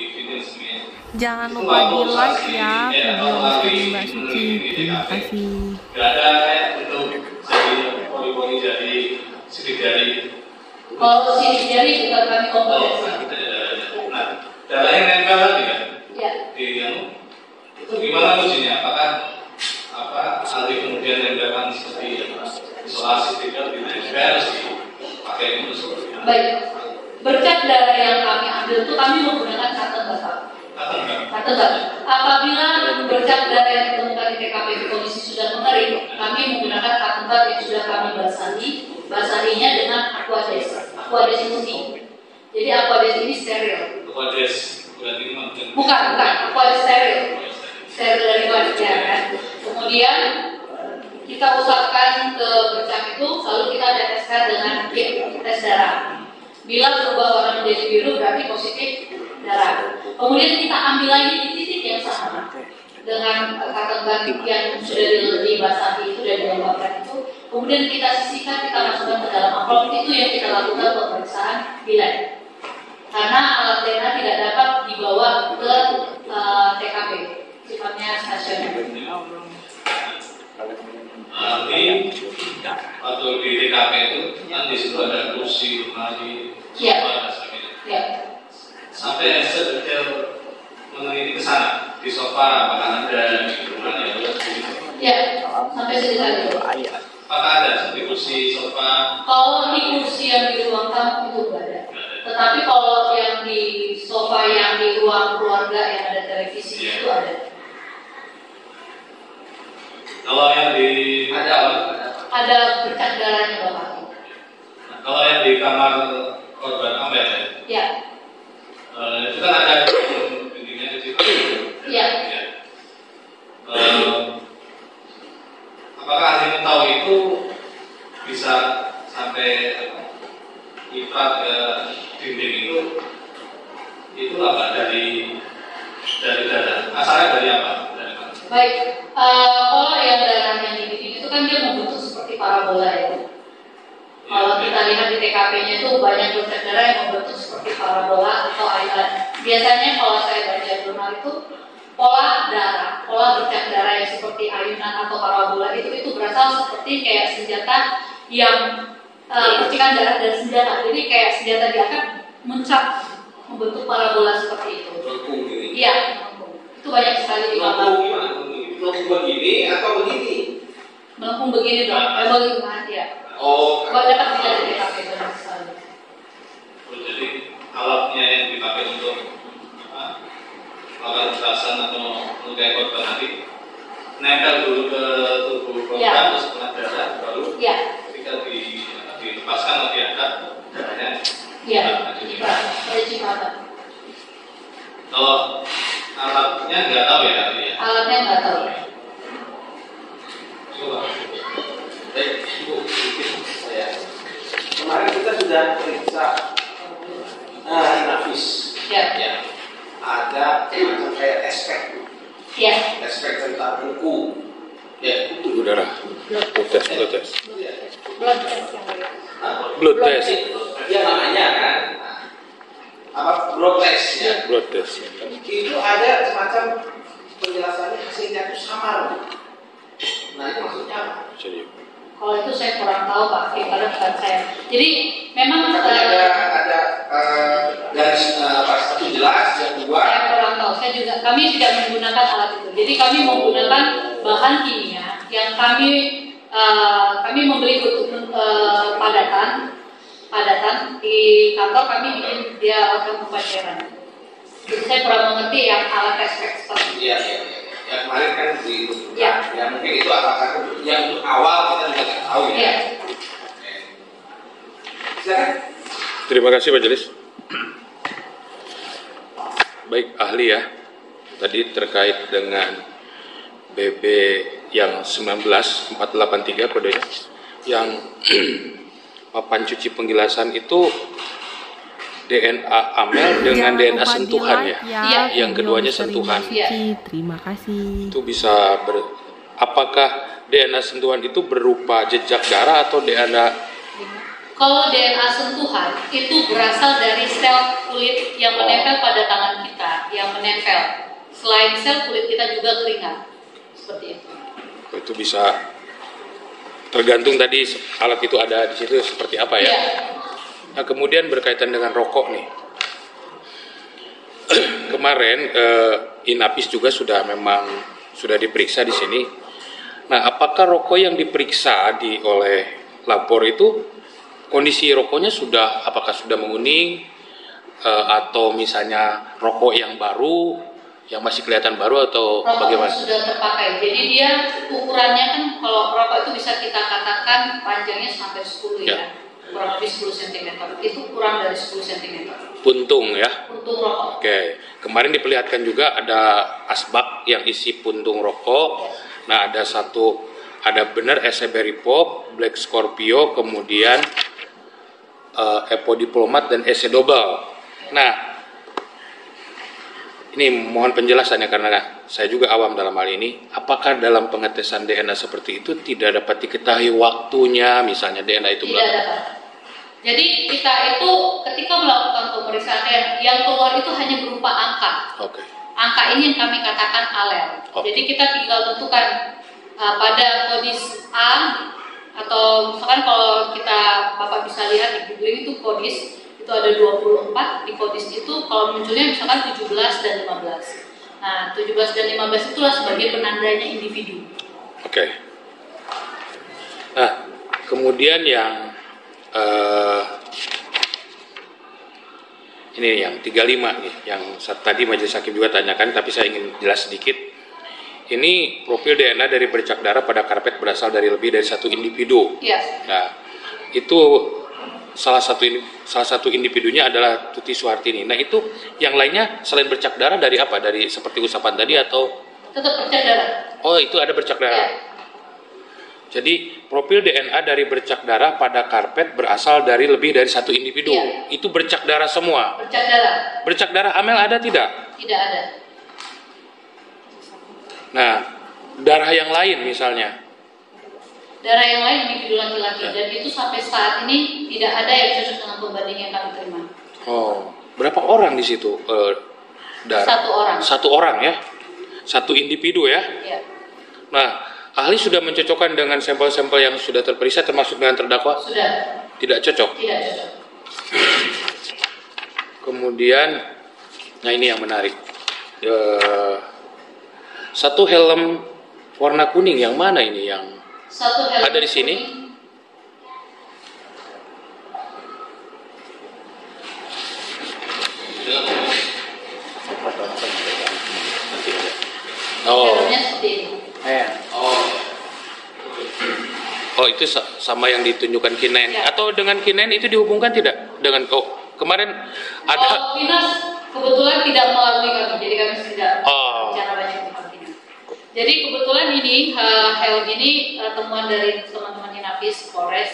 sini. Jangan lupa di like ya video dari Mbak Suci. Terima kasih. Gak ada kayak bentuk jadi pori-pori jadi sidik jari. Kalau sidik jari bukan kami kompetensi. Nah, darah yang nempel tadi kan? Ya. Di yang itu gimana ujinya? Apakah ahli kemudian nempelkan seperti isolasi stiker di nempel harus dipakai itu seperti apa? Baik. Bercak darah yang kami ambil itu kami menggunakan cotton bud. Apabila bercak darah yang ditemukan di TKP di kondisi sudah mengering, kami menggunakan cotton bud yang sudah kami basahinya dengan aquades. Aquades ini. Jadi aquades ini steril. Aquades bukan aquades steril. Steril dari luar kan. Kemudian kita usapkan ke bercak itu, lalu kita teteskan dengan kit tes darah. Bila berubah warna menjadi biru berarti positif darah. Kemudian kita ambil lagi di titik yang sama dengan cotton bud yang sudah dibasahi itu dan dilembabkan itu. Kemudian kita sisihkan, kita masukkan ke dalam amplop. Itu yang kita lakukan pemeriksaan di lab. Karena alat DNA tidak dapat dibawa ke TKP, sifatnya stasioner. ahli atau di TKP itu kan di situ ada kursi, lemari, Ya. sofa dan sebagainya. Ya. Sampai sedetail meneliti ke sana di sofa apakah ada di rumah ya Ya, sampai sedetail itu. apakah ada seperti kursi, sofa? Kalau di kursi yang di ruang tamu itu nggak ada. Tetapi kalau yang di sofa yang di ruang keluarga yang ada televisi Ya. itu ada. Kalau yang di Ada bercak darahnya Bapak. kalau yang di kamar korban Amel Ya. itu kan ada dindingnya di situ. Ya. Ya. Apakah ahli tahu itu bisa sampai ikat ke dinding itu apa dari darah? Asalnya dari apa? Dari mana? Baik. Kalau yang darahnya di itu kan dia membentuk seperti parabola ya. Kalau kita lihat di TKP-nya itu banyak bercak darah yang membentuk seperti parabola atau island. Biasanya kalau saya baca jurnal itu pola darah, pola bercak darah yang seperti ayunan atau parabola itu berasal seperti kayak senjata yang percikan darah dan senjata. Jadi kayak senjata diangkat mencap membentuk parabola seperti itu. Melengkung gini. Iya, itu banyak sekali di Melengkung kamar. gimana? Melengkung begini atau begini? Melengkung begini dong, bagaimana ya? Oh, Kok dapat dilihat di TKP banyak sekali. Jadi alatnya yang dipakai untuk alat kekerasan atau melukai korban tadi nempel dulu ke tubuh korban Ya. terus kena darah baru Ya, ketika dilepaskan atau diangkat darahnya ya, maju di mana. Cipatat. Kalau alatnya nggak tahu ya tadi ya. Alatnya nggak tahu. Coba. baik, Ibu, sedikit saya. Kemarin kita sudah periksa nafis. Ya, Ya, ada macam kayak aspek ya. tentang buku. Ya, itu. Udara. Blood test. Blood test yang lain. Blood test. Ya namanya kan. Apa blood test ya? Blood test. Itu ada semacam penjelasannya hasilnya itu samar. Nah itu maksudnya apa? Jadi, Kalau itu saya kurang tahu Pak, karena bukan saya. Jadi memang Tapi ada garis satu jelas, yang dua. saya kurang tahu. Kami tidak menggunakan alat itu. Jadi kami menggunakan bahan kimia yang kami membeli untuk padatan di kantor kami bikin dia alat pembayaran. Jadi saya kurang mengerti yang alat tes seperti itu. Iya. Yang kemarin kan di Ya. ya mungkin itu apakah yang untuk awal kita juga nggak tahu ya. Iya. Oke. Silakan. terima kasih Majelis. Baik, ahli ya. Tadi terkait dengan BB yang 19483 kodenya yang papan cuci penggilasan itu DNA Amel dengan DNA sentuhan ya. Yang keduanya sentuhan. Terima kasih. Itu bisa apakah DNA sentuhan itu berupa jejak darah atau DNA? Kalau DNA sentuhan itu berasal dari sel kulit yang menempel pada tangan kita, yang menempel. Selain sel kulit kita juga keringat, seperti itu. Itu bisa tergantung tadi alat itu ada di situ seperti apa ya. Iya. Nah, kemudian berkaitan dengan rokok nih. Kemarin Inapis juga sudah diperiksa di sini. Nah, apakah rokok yang diperiksa oleh lapor itu kondisi rokoknya apakah sudah menguning atau misalnya rokok yang baru yang masih kelihatan baru atau bagaimana? Sudah terpakai. Jadi dia ukurannya kan kalau rokok itu bisa kita katakan panjangnya sampai 10 ya. Kurang lebih 10 cm. Itu kurang dari 10 cm. Puntung ya. Puntung rokok. Oke. Kemarin diperlihatkan juga ada asbak yang isi puntung rokok. Nah, ada benar SC Berry Pop, Black Scorpio, kemudian Epo Diplomat dan SC Double. Nah, ini mohon penjelasannya karena saya juga awam dalam hal ini. Apakah dalam pengetesan DNA seperti itu tidak dapat diketahui waktunya, misalnya DNA itu Tidak dapat. Jadi kita itu ketika melakukan pemeriksaan DNA, yang keluar itu hanya berupa angka. Oke. Angka ini yang kami katakan alel. Oke. Jadi kita tinggal tentukan pada kodis A, atau misalkan kalau Bapak bisa lihat di googling itu kodis itu ada 24, di kodis itu kalau munculnya misalkan 17 dan 15. Nah, 17 dan 15 itulah sebagai penandanya individu. Oke. Nah, kemudian yang ini yang 35 nih, yang tadi Majelis Hakim juga tanyakan, tapi saya ingin jelas sedikit. Ini profil DNA dari bercak darah pada karpet berasal dari lebih dari satu individu. Iya. Nah, itu salah satu individunya adalah Tuti Suhartini. Nah, itu yang lainnya selain bercak darah dari apa? Dari seperti usapan tadi atau? Tetap bercak darah. Oh, itu ada bercak darah. Ya. Jadi profil DNA dari bercak darah pada karpet berasal dari lebih dari satu individu. Iya. Itu bercak darah semua. Bercak darah. Bercak darah Amel ada tidak? Tidak ada. Nah, darah yang lain misalnya. Darah yang lain individu laki-laki, dan itu sampai saat ini tidak ada yang cocok dengan pembanding yang kami terima. Oh, berapa orang di situ? Darah? Satu orang. Satu orang ya? Satu individu ya? Ya. Nah, ahli sudah mencocokkan dengan sampel-sampel yang sudah terperiksa termasuk dengan terdakwa? Sudah. Tidak cocok? Tidak cocok. Kemudian, nah ini yang menarik. Satu helm warna kuning yang mana ini yang Satu helm ada di sini? Oh. Helmnya seperti ini. Oh, itu sama yang ditunjukkan Kinen. Ya. Atau dengan Kinen itu dihubungkan tidak? Dengan kemarin ada. Kalau Kinas kebetulan tidak melalui kami, jadi kami tidak bicara banyak tentang Kinas. Jadi kebetulan ini helm ini temuan dari teman-teman Inafis Polres.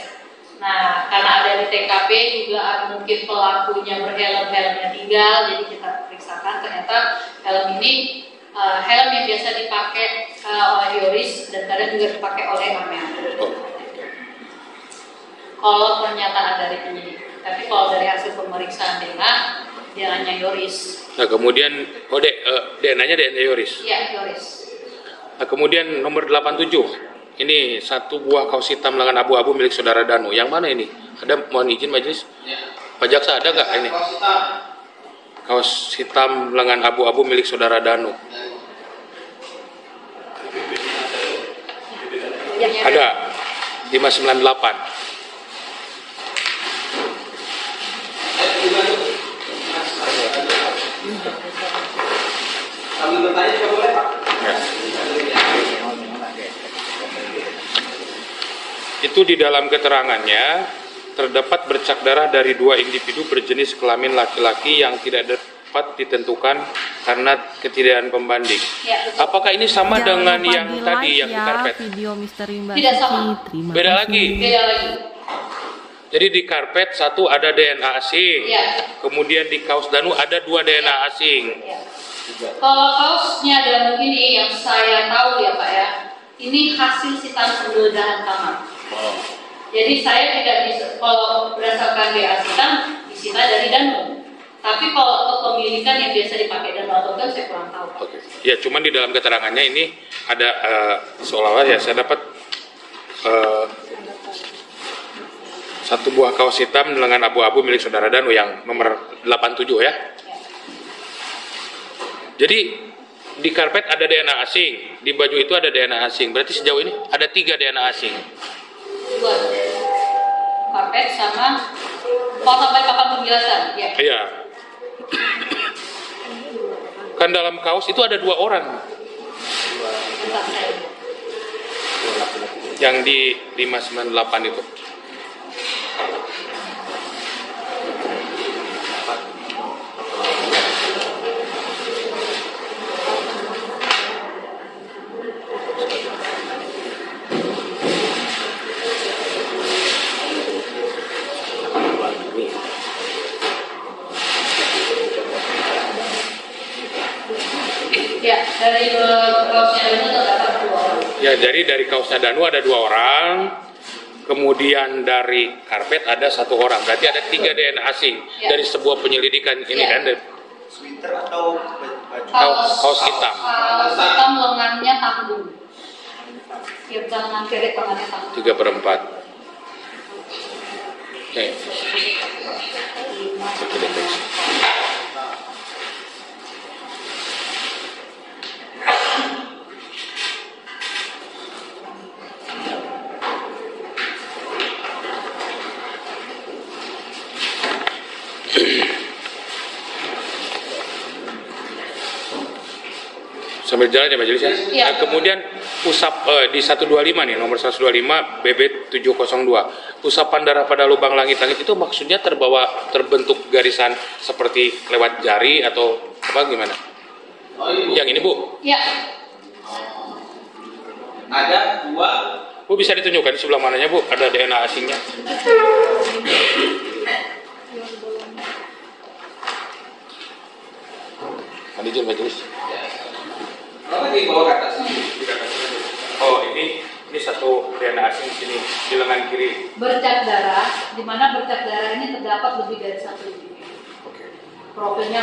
Nah, karena ada di TKP juga mungkin pelakunya berhelm-helmnya tinggal, jadi kita periksakan ternyata helm ini helm yang biasa dipakai oleh Yoris dan kadang juga dipakai oleh Amel. Kalau pernyataan dari penyidik, tapi kalau dari hasil pemeriksaan DNA, DNA Yoris. Nah, kemudian DNA-nya DNA Yoris. Iya, Yoris. Nah, kemudian nomor 87. Ini satu buah kaos hitam lengan abu-abu milik saudara Danu. Yang mana ini? Ada, mohon izin majelis. Ya. Pak Jaksa ada nggak ini? Kaos hitam lengan abu-abu milik saudara Danu. Ya. Ada 598. Kami bertanya juga boleh Pak? Ya. Itu di dalam keterangannya terdapat bercak darah dari dua individu berjenis kelamin laki-laki yang tidak dapat ditentukan karena ketidakan pembanding. Ya, Apakah ini sama Jangan dengan lupa yang di tadi like yang di ya, karpet? video misteri Mbak Tidak Suci. sama. Terima Beda kasih. lagi. Beda lagi. Jadi di karpet satu ada DNA asing, Ya. kemudian di kaos Danu ada dua DNA asing. Ya. Kalau kaosnya Danu ini yang saya tahu ya Pak ya, ini hasil sitaan penggeledahan kamar. Jadi saya tidak bisa, kalau berdasarkan DA sitam, disita dari Danu. Tapi kalau kepemilikan yang biasa dipakai Danu atau enggak, saya kurang tahu. Oke. Ya, cuman di dalam keterangannya ini ada seolah-olah ya saya dapat satu buah kaos hitam lengan abu-abu milik saudara Danu yang nomor 87 ya. Jadi di karpet ada DNA asing, di baju itu ada DNA asing. Berarti sejauh ini ada 3 DNA asing. Dua. Karpet sama kalau sampai kapan penjelasan? Ya. Iya. Kan dalam kaos itu ada 2 orang. Bentar, saya. Yang di 598 itu. Ya, dari kaosnya Danu terdapat 2 orang. Ya, jadi dari kaosnya Danu ada 2 orang, kemudian dari karpet ada 1 orang. Berarti ada 3 DNA asing Ya. dari sebuah penyelidikan ini Ya. kan. Sweater atau baju? Kaos hitam. Kaos hitam lengannya tanggung. Ya, jangan kiri tangannya sama. 3/4. Oke. Oke, deteksi. Sambil jalan ya majelis ya. Iya. Nah, kemudian usap di 125 nih, nomor 125 BB 702. Usapan darah pada lubang langit-langit itu maksudnya terbentuk garisan seperti lewat jari atau apa gimana? Oh, Ibu. Yang ini Bu. Ya, Ada 2. Bu bisa ditunjukkan sebelah mananya Bu? Ada DNA asingnya. Ada izin majelis. Kalau dibawa ke atas. Oh ini satu DNA asing di sini di lengan kiri. bercak darah, di mana bercak darah ini terdapat lebih dari satu individu. Oke. Profilnya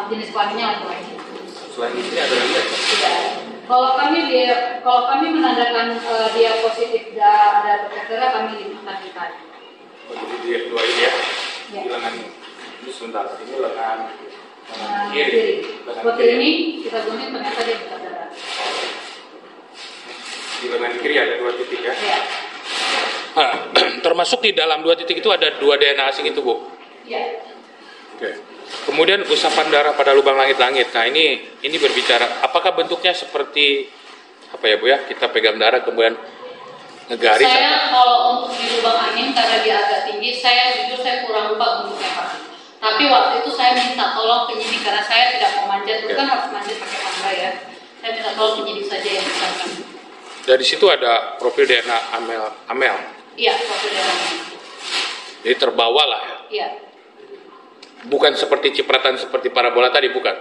jenis kelaminnya laki-laki. Selain ini ada lagi ya? Tidak. Kalau kami menandakan dia positif ada bercak darah, kami limpahkan kita. Oh, jadi dia dua ini ya? Ya. Di lengan ini sebentar. Ini lengan Kiri. kiri. Lengan Seperti kiri. ini kita gunakan ternyata dia bercak darah. Di lengan kiri ada 2 titik ya? Ya. Nah, termasuk di dalam 2 titik itu ada 2 DNA asing itu Bu. Ya. Oke. Kemudian usapan darah pada lubang langit-langit. Nah ini berbicara. Apakah bentuknya seperti apa ya Bu ya? Kita pegang darah kemudian ngegaris. Saya kalau untuk di lubang angin karena dia agak tinggi, jujur saya kurang lupa bentuknya Pak. Tapi waktu itu saya minta tolong penyidik karena saya tidak mau manjat, itu kan harus manjat pakai tangga ya. Saya minta tolong penyidik saja yang misalkan. Dari situ ada profil DNA Amel. Iya, profil darahnya. Jadi terbawa lah ya. Iya. Bukan seperti cipratan seperti parabola tadi, bukan?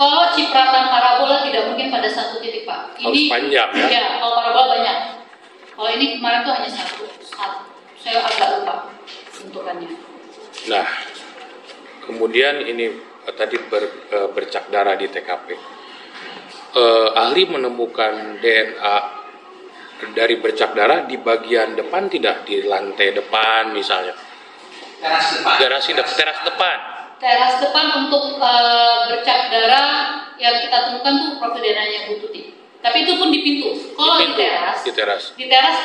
Kalau cipratan parabola tidak mungkin pada satu titik Pak. Harus panjang ya? Iya, kalau parabola banyak. Kalau ini kemarin tuh hanya satu. Saya agak lupa bentukannya. Nah, kemudian ini tadi bercak darah di TKP. Ahli menemukan DNA dari bercak darah di bagian depan, tidak di lantai depan misalnya. Teras depan. Teras depan untuk bercak darah yang kita temukan tuh profil DNA-nya Bu Tuti. Tapi itu pun di pintu. Kalau di teras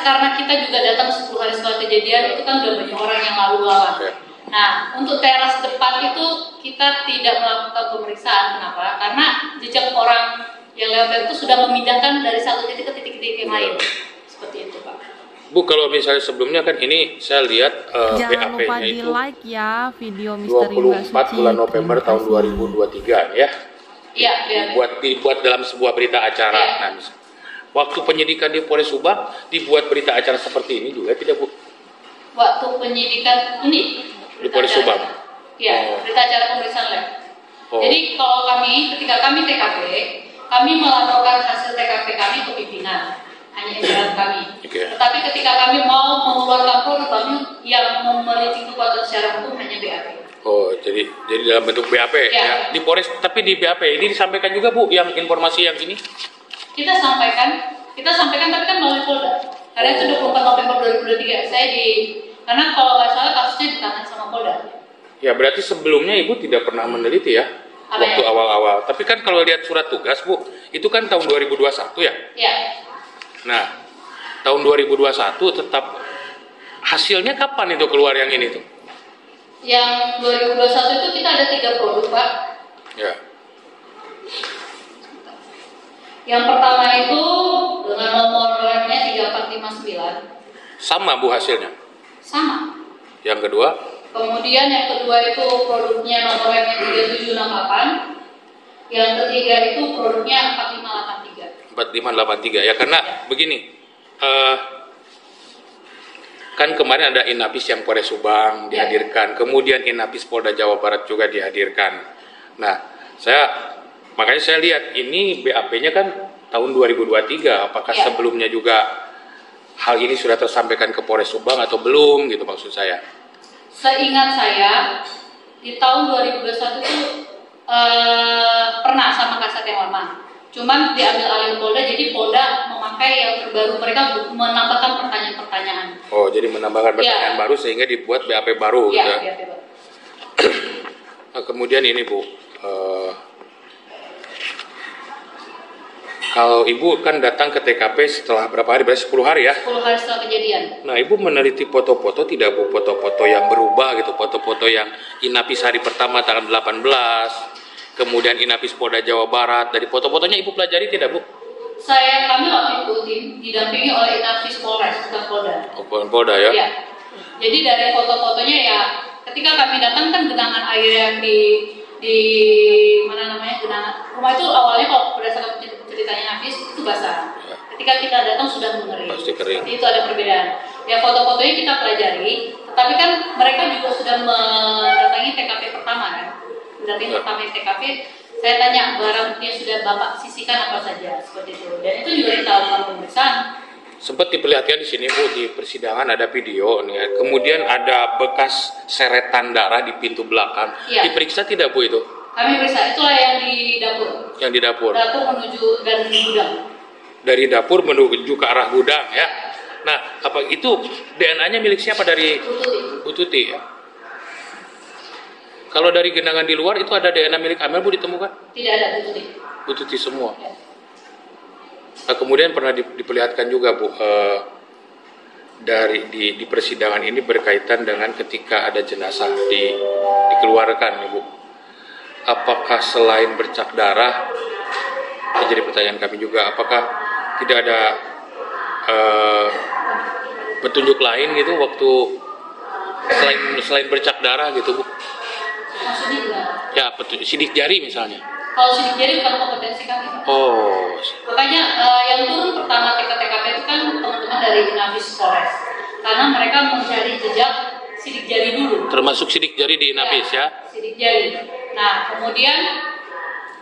karena kita juga datang 10 hari setelah kejadian, itu kan udah banyak orang yang lalu lalang. Okay. Nah, untuk teras depan itu kita tidak melakukan pemeriksaan. Kenapa? Karena jejak orang yang lewat itu sudah memindahkan dari satu titik ke titik-titik yang lain. Seperti itu, Pak. Bu, kalau misalnya sebelumnya kan ini saya lihat Jangan lupa BAP-nya di itu like ya video Misteri Mbak 24 Suci. bulan November tahun 2023 ya. Iya, BAP. Dibuat dalam sebuah berita acara. Iya. Nah, waktu penyidikan di Polres Subang dibuat berita acara seperti ini juga tidak Bu? Waktu penyidikan ini Di Polres Subang. Iya, berita acara pemeriksaan lab. Oh. Jadi kalau ketika kami TKP, kami melaporkan hasil TKP kami ke pimpinan, hanya edaran kami. Okay. Tetapi ketika kami mau mengeluarkan produk kami yang memiliki kekuatan secara hukum hanya BAP. Oh, jadi dalam bentuk BAP ya. Di Polres, tapi di BAP ini disampaikan juga Bu yang informasi yang ini? Kita sampaikan tapi kan melalui Polda. Karena itu 24 November 2023 karena kalau nggak salah kasusnya ditangani sama Polda. Ya berarti sebelumnya Ibu tidak pernah meneliti ya? Waktu awal-awal. Tapi kan kalau lihat surat tugas Bu, itu kan tahun 2021 ya? Iya. Nah, tahun 2021 tetap hasilnya kapan itu keluar yang ini tuh? Yang 2021 itu kita ada 3 produk Pak. Ya. Yang pertama itu dengan nomor labnya 3459. Sama Bu hasilnya? Sama. Yang kedua? Kemudian yang kedua itu produknya nomor labnya 3768. Yang ketiga itu produknya 4583. 4583 ya, karena begini. Kan kemarin ada Inapis yang Polres Subang dihadirkan, kemudian Inapis Polda Jawa Barat juga dihadirkan. Nah, makanya saya lihat ini BAP-nya kan tahun 2023. Apakah sebelumnya juga hal ini sudah tersampaikan ke Polres Subang atau belum gitu maksud saya? Seingat saya di tahun 2021 itu pernah sama Kasat yang lama. Cuman diambil alih Polda, jadi Polda memakai yang terbaru. Mereka menambahkan pertanyaan-pertanyaan. Oh, jadi menambahkan pertanyaan baru sehingga dibuat BAP baru. Iya, gitu ya? BAP baru. Nah, kemudian ini Bu, kalau Ibu kan datang ke TKP setelah berapa hari? Berarti 10 hari ya? 10 hari setelah kejadian. Nah, Ibu meneliti foto-foto tidak Bu? Foto-foto yang berubah gitu, foto-foto yang Inapis hari pertama tanggal 18, kemudian Inapis Polda Jawa Barat. Dari foto-fotonya Ibu pelajari tidak Bu? Kami waktu itu tim didampingi oleh Inafis Polres, bukan Polda. Oh, Polda ya? Iya. Jadi dari foto-fotonya ya, ketika kami datang kan genangan air yang di mana namanya genangan rumah itu awalnya kalau berdasarkan ceritanya Nafis itu basah. Ketika kita datang sudah mengering. Pasti kering. Jadi itu ada perbedaan. Ya foto-fotonya kita pelajari, tetapi kan mereka juga sudah mendatangi TKP pertama kan. Mendatangi pertama TKP, saya tanya barang bukti yang sudah Bapak sisihkan apa saja seperti itu. Dan itu juga kita lakukan pemeriksaan. Sempat diperlihatkan di sini Bu, di persidangan ada video nih ya. Kemudian ada bekas seretan darah di pintu belakang. Iya. Diperiksa tidak Bu itu? Kami periksa, itulah yang di dapur. Yang di dapur. Dapur menuju dari gudang. Dari dapur menuju ke arah gudang ya. Nah, apa itu DNA-nya milik siapa dari Bu Tuti ya? Kalau dari genangan di luar itu ada DNA milik Amel Bu ditemukan? Tidak ada Bu Tuti. Bu Tuti semua. Ya. Nah, kemudian pernah diperlihatkan juga Bu di persidangan ini berkaitan dengan ketika ada jenazah dikeluarkan Bu. Apakah selain bercak darah, ini jadi pertanyaan kami juga, apakah tidak ada petunjuk lain gitu waktu selain bercak darah gitu Bu? Maksudnya gimana? Ya, sidik jari misalnya. Kalau sidik jari bukan kompetensi kami. Oh. Makanya yang turun pertama TKP itu kan teman-teman dari Inafis Polres. Karena mereka mencari jejak sidik jari dulu. Termasuk sidik jari di Inapis ya? Sidik jari. Nah, kemudian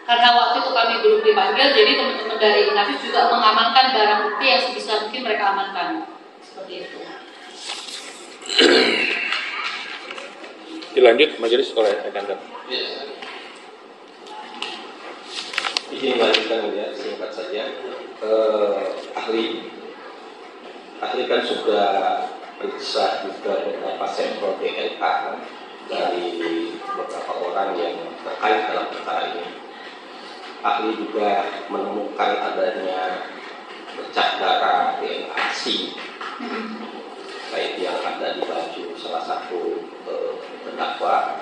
karena waktu itu kami belum dipanggil, jadi teman-teman dari Inafis juga mengamankan barang bukti yang sebisa mungkin mereka amankan. Seperti itu. Dilanjut majelis oleh rekan-rekan. Izin melanjutkan ya, singkat saja. Ahli kan sudah periksa juga beberapa sampel DNA dari beberapa orang yang terkait dalam perkara ini. Ahli juga menemukan adanya bercak darah DNA asing, baik yang ada di baju salah satu terdakwa.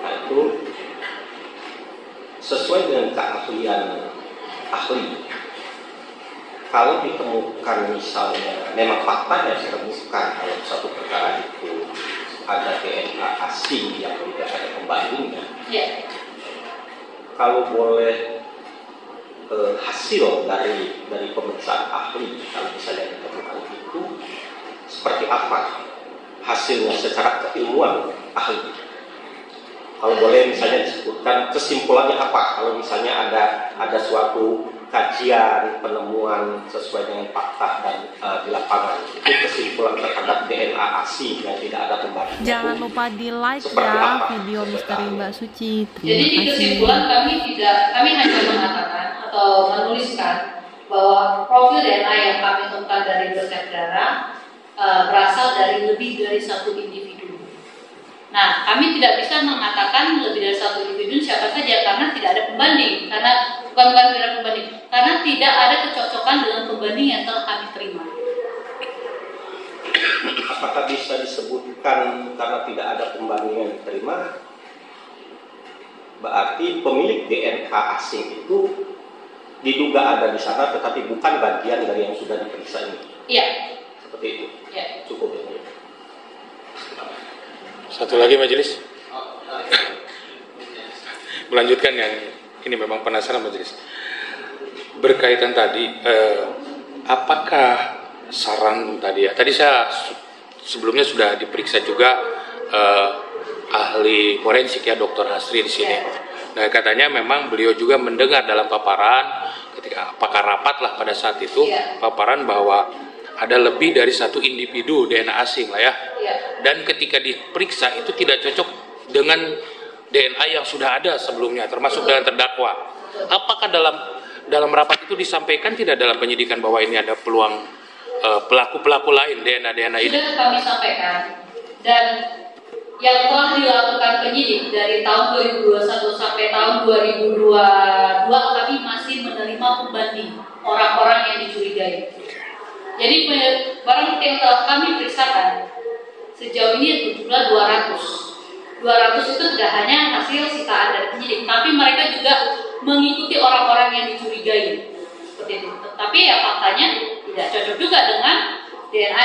Nah itu sesuai dengan keahlian ahli. Kalau ditemukan misalnya, memang faktanya ditemukan kalau satu perkara itu ada DNA asing yang tidak ada pembandingnya. Yeah. Kalau boleh hasil dari pemeriksaan ahli, kalau misalnya ditemukan itu seperti apa hasilnya secara keilmuan ahli? Kalau boleh misalnya disebutkan kesimpulannya apa? Kalau misalnya ada suatu kajian penemuan sesuai dengan fakta dan di lapangan, itu kesimpulan terhadap DNA asing yang tidak ada pembanding. Jangan lupa di like ya video misteri Mbak Suci. Jadi di Terima kasih. kesimpulan kami hanya mengatakan atau menuliskan bahwa profil DNA yang kami temukan dari bercak darah berasal dari lebih dari satu individu. Nah, kami tidak bisa mengatakan lebih dari satu individu siapa saja karena tidak ada pembanding. Karena bukan tidak ada pembanding, karena tidak ada kecocokan dengan pembanding yang telah kami terima. Apakah bisa disebutkan karena tidak ada pembanding yang diterima? Berarti pemilik DNA asing itu diduga ada di sana, tetapi bukan bagian dari yang sudah diperiksa ini. Iya. Seperti itu. Ya. Cukup ya. Satu lagi majelis. Melanjutkan yang ini memang penasaran majelis. Berkaitan tadi, apakah saran tadi ya? Tadi saya sebelumnya sudah diperiksa juga ahli forensik ya, Dr. Hasri di sini. Nah katanya memang beliau juga mendengar dalam paparan ketika apakah rapat lah pada saat itu paparan bahwa ada lebih dari satu individu DNA asing lah ya. Dan ketika diperiksa itu tidak cocok dengan DNA yang sudah ada sebelumnya, termasuk dengan terdakwa. Apakah dalam rapat itu disampaikan tidak dalam penyidikan bahwa ini ada peluang pelaku-pelaku lain DNA ini? Sudah kami sampaikan, dan yang telah dilakukan penyidik dari tahun 2021 sampai tahun 2022 kami masih menerima pembanding orang-orang yang dicurigai. Jadi barang bukti yang telah kami periksakan sejauh ini berjumlah 200. 200 itu tidak hanya hasil sitaan dari penyidik, tapi mereka juga mengikuti orang-orang yang dicurigai seperti itu. Tapi ya faktanya tidak cocok juga dengan DNA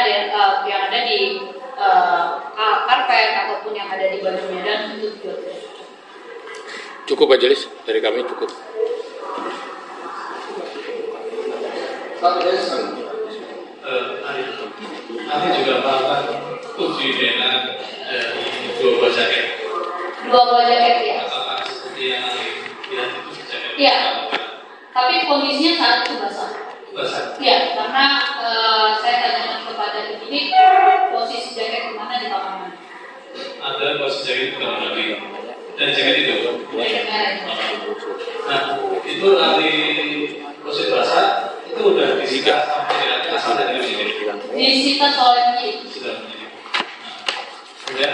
yang ada di karpet ataupun yang ada di baju medan, itu juga tidak cocok. Cukup Majelis, dari kami cukup. Nanti juga melakukan uji DNA dari 2 buah jaket. 2 buah jaket ya. Apakah seperti yang lihat itu jaket? Iya. Tapi kondisinya saat itu basah. Basah. Iya, karena saya tanyakan kepada penyidik posisi jaket di mana di kamar mana. Ada posisi jaket di kamar mandi. Dan jaket itu. Nah, itu nanti posisi basah itu udah disita sampai di asal dari sini. Disita oleh penyidik. Sudah menjadi. Kemudian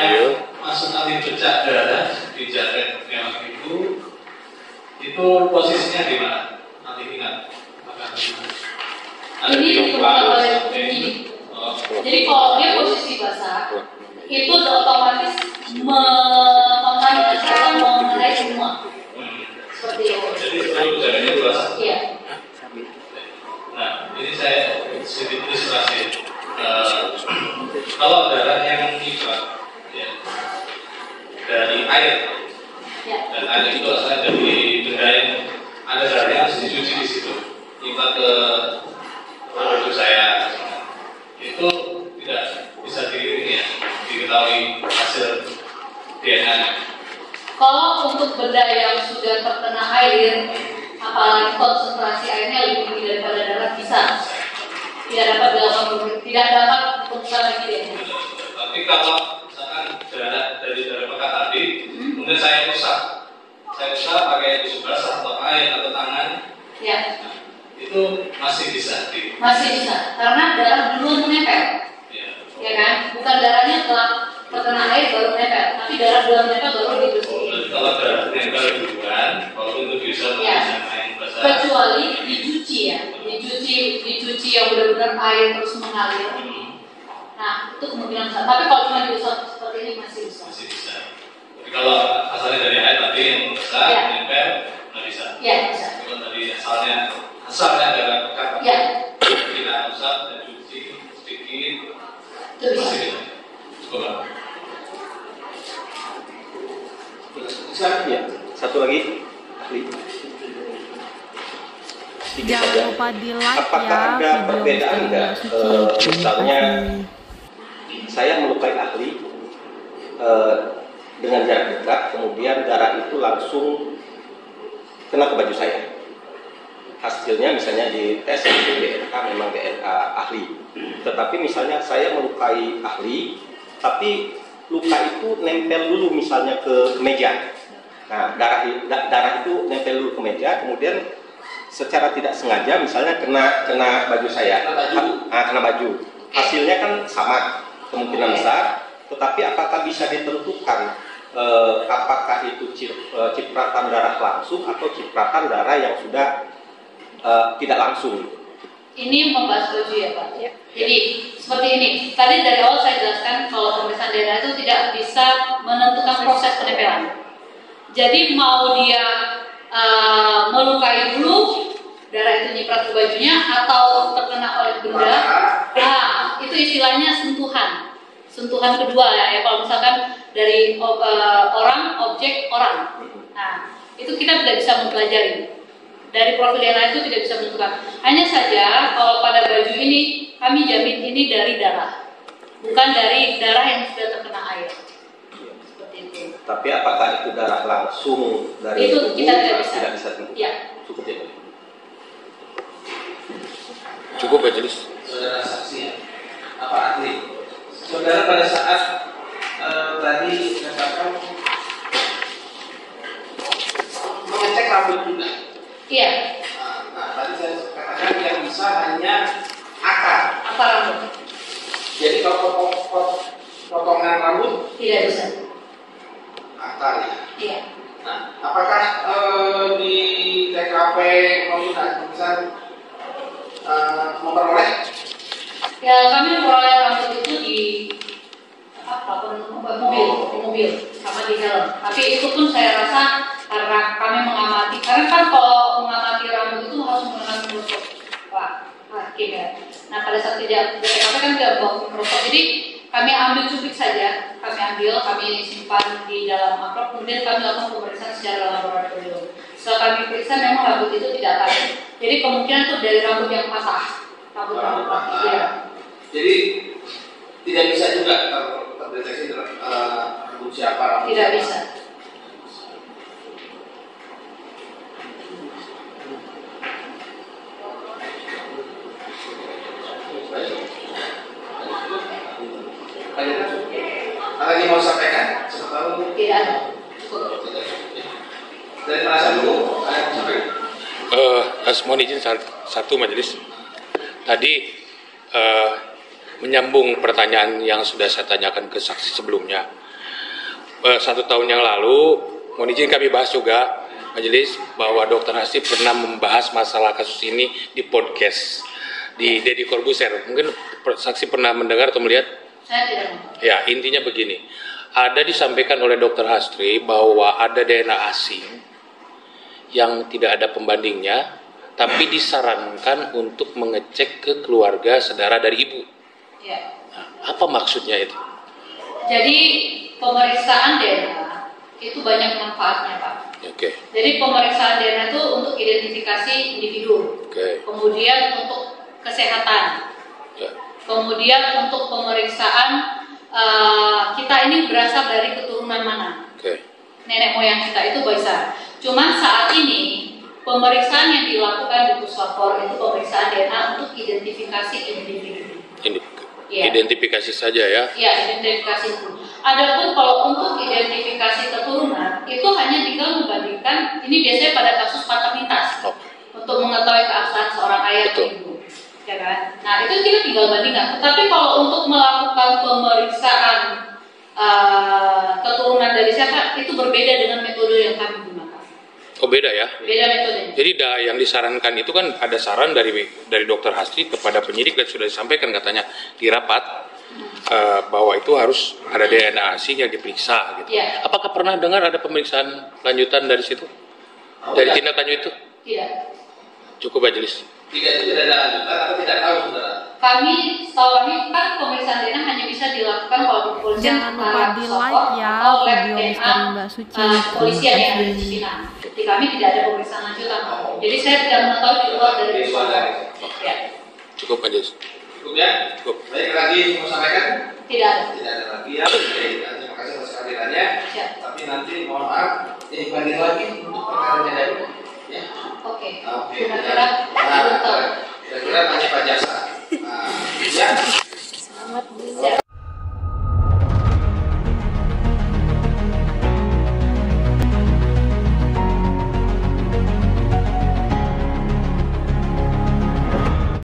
yang masuk nanti bercak darah di jaket yang itu posisinya di mana? Nanti ingat. Ini ditemukan oleh penyidik. Jadi kalau dia posisi basah, itu otomatis mengontaminasi atau mengenai semua. Seperti itu. Jadi seluruh jaraknya basah. Iya. Nah, ini saya sedikit ilustrasi. Kalau darah yang mengikat ya, dari air, Ya. dan air itu asalnya dari benda yang ada darah yang harus dicuci di situ. Ikat ke baju saya, itu tidak bisa diketahui hasil DNA-nya. Kalau untuk benda yang sudah terkena air, apalagi konsentrasi airnya lebih tinggi daripada darah, bisa tidak dapat dilakukan lagi DNA. Tapi kalau misalkan darah dari darah bekas tadi, kemudian saya rusak pakai tisu basah atau air atau tangan, Ya, itu masih bisa masih bisa, karena darah dulu menempel, ya kan? Bukan darahnya setelah terkena air baru menempel, tapi darah dulu menempel baru dibersihin. Kalau darah menempel duluan, walaupun itu bisa menggunakan air basah. Kecuali dicuci ya, dicuci yang benar-benar air terus mengalir. Nah, itu kemungkinan besar. Tapi kalau cuma diusap seperti ini masih bisa. Masih bisa. Tapi kalau asalnya dari air tadi yang besar, menempel, nggak bisa. Ya, bisa. Kalau tadi asalnya darah bekas, Ya. kita usap dan cuci sedikit, Itu bisa. masih bisa. Cukup. Ya, satu lagi. Jangan lupa di like Apakah ya ada video perbedaan Misteri nggak? Suci. Misalnya saya melukai ahli dengan jarak dekat, kemudian darah itu langsung kena ke baju saya. Hasilnya misalnya di tes itu DNA memang DNA ahli. Tetapi misalnya saya melukai ahli, tapi luka itu nempel dulu misalnya ke meja. Nah, darah itu nempel dulu ke meja, kemudian secara tidak sengaja misalnya kena baju saya, kena baju. Hasilnya kan sama kemungkinan besar, tetapi apakah bisa ditentukan apakah itu cipratan darah langsung atau cipratan darah yang sudah tidak langsung? Ini membahas baju ya Pak. Ya. Jadi seperti ini. Tadi dari awal saya jelaskan kalau pemeriksaan DNA itu tidak bisa menentukan proses penempelan. Jadi mau dia melukai dulu, darah itu nyiprat ke bajunya atau terkena oleh benda, nah itu istilahnya sentuhan kedua ya. Kalau misalkan dari orang, objek, orang, nah itu kita tidak bisa mempelajari. Dari profil DNA itu tidak bisa menentukan. Hanya saja kalau pada baju ini kami jamin ini dari darah, bukan dari darah yang sudah terkena air. Seperti itu. Tapi apakah itu darah langsung dari itu tubuh? kita tidak bisa. Tidak bisa tentu. Ya. Cukup ya. Cukup Majelis. Saudara saksi ya, apa ahli? Saudara pada saat tadi katakan Iya. Nah, tadi saya katakan yang bisa hanya akar. Akar rambut. Jadi kalau potongan rambut Tidak bisa. akar ya. Iya. Nah, apakah di TKP Maulida bisa memperoleh? Ya, kami memperoleh rambut itu di mobil sama di helm. Tapi itu pun saya rasa karena kami mengamati, karena kan kalau mengamati rambut itu harus menggunakan mikroskop, Pak Hakim ya. Nah pada saat tidak TKP kan tidak bawa mikroskop, jadi kami ambil cuplik saja, kami simpan di dalam amplop, kemudian kami lakukan pemeriksaan secara laboratorium. Setelah kami periksa memang rambut itu tidak tarik. Jadi kemungkinan itu dari rambut yang patah, rambut patah. Ya. Jadi tidak bisa juga terdeteksi rambut siapa? Tidak bisa. Ada yang mau sampaikan? Sebentar. Tidak ada. Dari penasihat dulu, ada yang mau sampaikan? Mohon izin satu majelis. Tadi menyambung pertanyaan yang sudah saya tanyakan ke saksi sebelumnya. 1 tahun yang lalu, mohon izin kami bahas juga majelis bahwa Dr. Hasri pernah membahas masalah kasus ini di podcast di Deddy Corbuzier. Mungkin saksi pernah mendengar atau melihat? Saya tidak mau. Ya, intinya begini. Ada disampaikan oleh Dr. Hasri bahwa ada DNA asing yang tidak ada pembandingnya, tapi disarankan untuk mengecek ke keluarga saudara dari ibu. Ya. Nah, apa maksudnya itu? Jadi pemeriksaan DNA itu banyak manfaatnya, Pak. Oke. Jadi pemeriksaan DNA itu untuk identifikasi individu, kemudian untuk kesehatan, kemudian untuk pemeriksaan kita ini berasal dari keturunan mana, nenek moyang kita itu bisa. Cuman saat ini pemeriksaan yang dilakukan di puslapor itu pemeriksaan DNA untuk identifikasi individu. Identifikasi saja ya? Iya, identifikasi itu. Adapun kalau untuk identifikasi keturunan itu hanya tinggal membandingkan. Ini biasanya pada kasus paternitas untuk mengetahui keabsahan seorang ayah atau ibu, ya kan? Nah itu kita tinggal bandingkan. Tetapi kalau untuk melakukan pemeriksaan keturunan dari siapa itu berbeda dengan metode yang kami gunakan. Oh beda ya? Beda metodenya. Jadi yang disarankan itu kan ada saran dari Dr. Hasri kepada penyidik dan sudah disampaikan katanya di rapat bahwa itu harus ada DNA asing yang diperiksa gitu. Ya. Apakah pernah dengar ada pemeriksaan lanjutan dari situ? Dari tindak lanjut itu? Tidak. Tidak, Cukup majelis. itu tidak ada lanjutan atau tidak tahu saudara? Setahu kami kan pemeriksaan DNA hanya bisa dilakukan kalau di kepolisian. Jangan lupa di like ya video misteri Mbak Suci. Kepolisian yang ada di Cipinang. Di kami tidak ada pemeriksaan lanjutan. Jadi saya tidak mengetahui di luar dari puslapor. Ya. Cukup majelis. Cukup ya? Cukup. Baik, lagi mau sampaikan? Tidak ada. Tidak ada lagi ya. Oke, terima kasih atas kehadirannya. Ya. Tapi nanti mohon maaf, banding lagi untuk perkaranya dari ya. Oke. Oke. Kira-kira Kira-kira tanya Pak Jasa. Ya.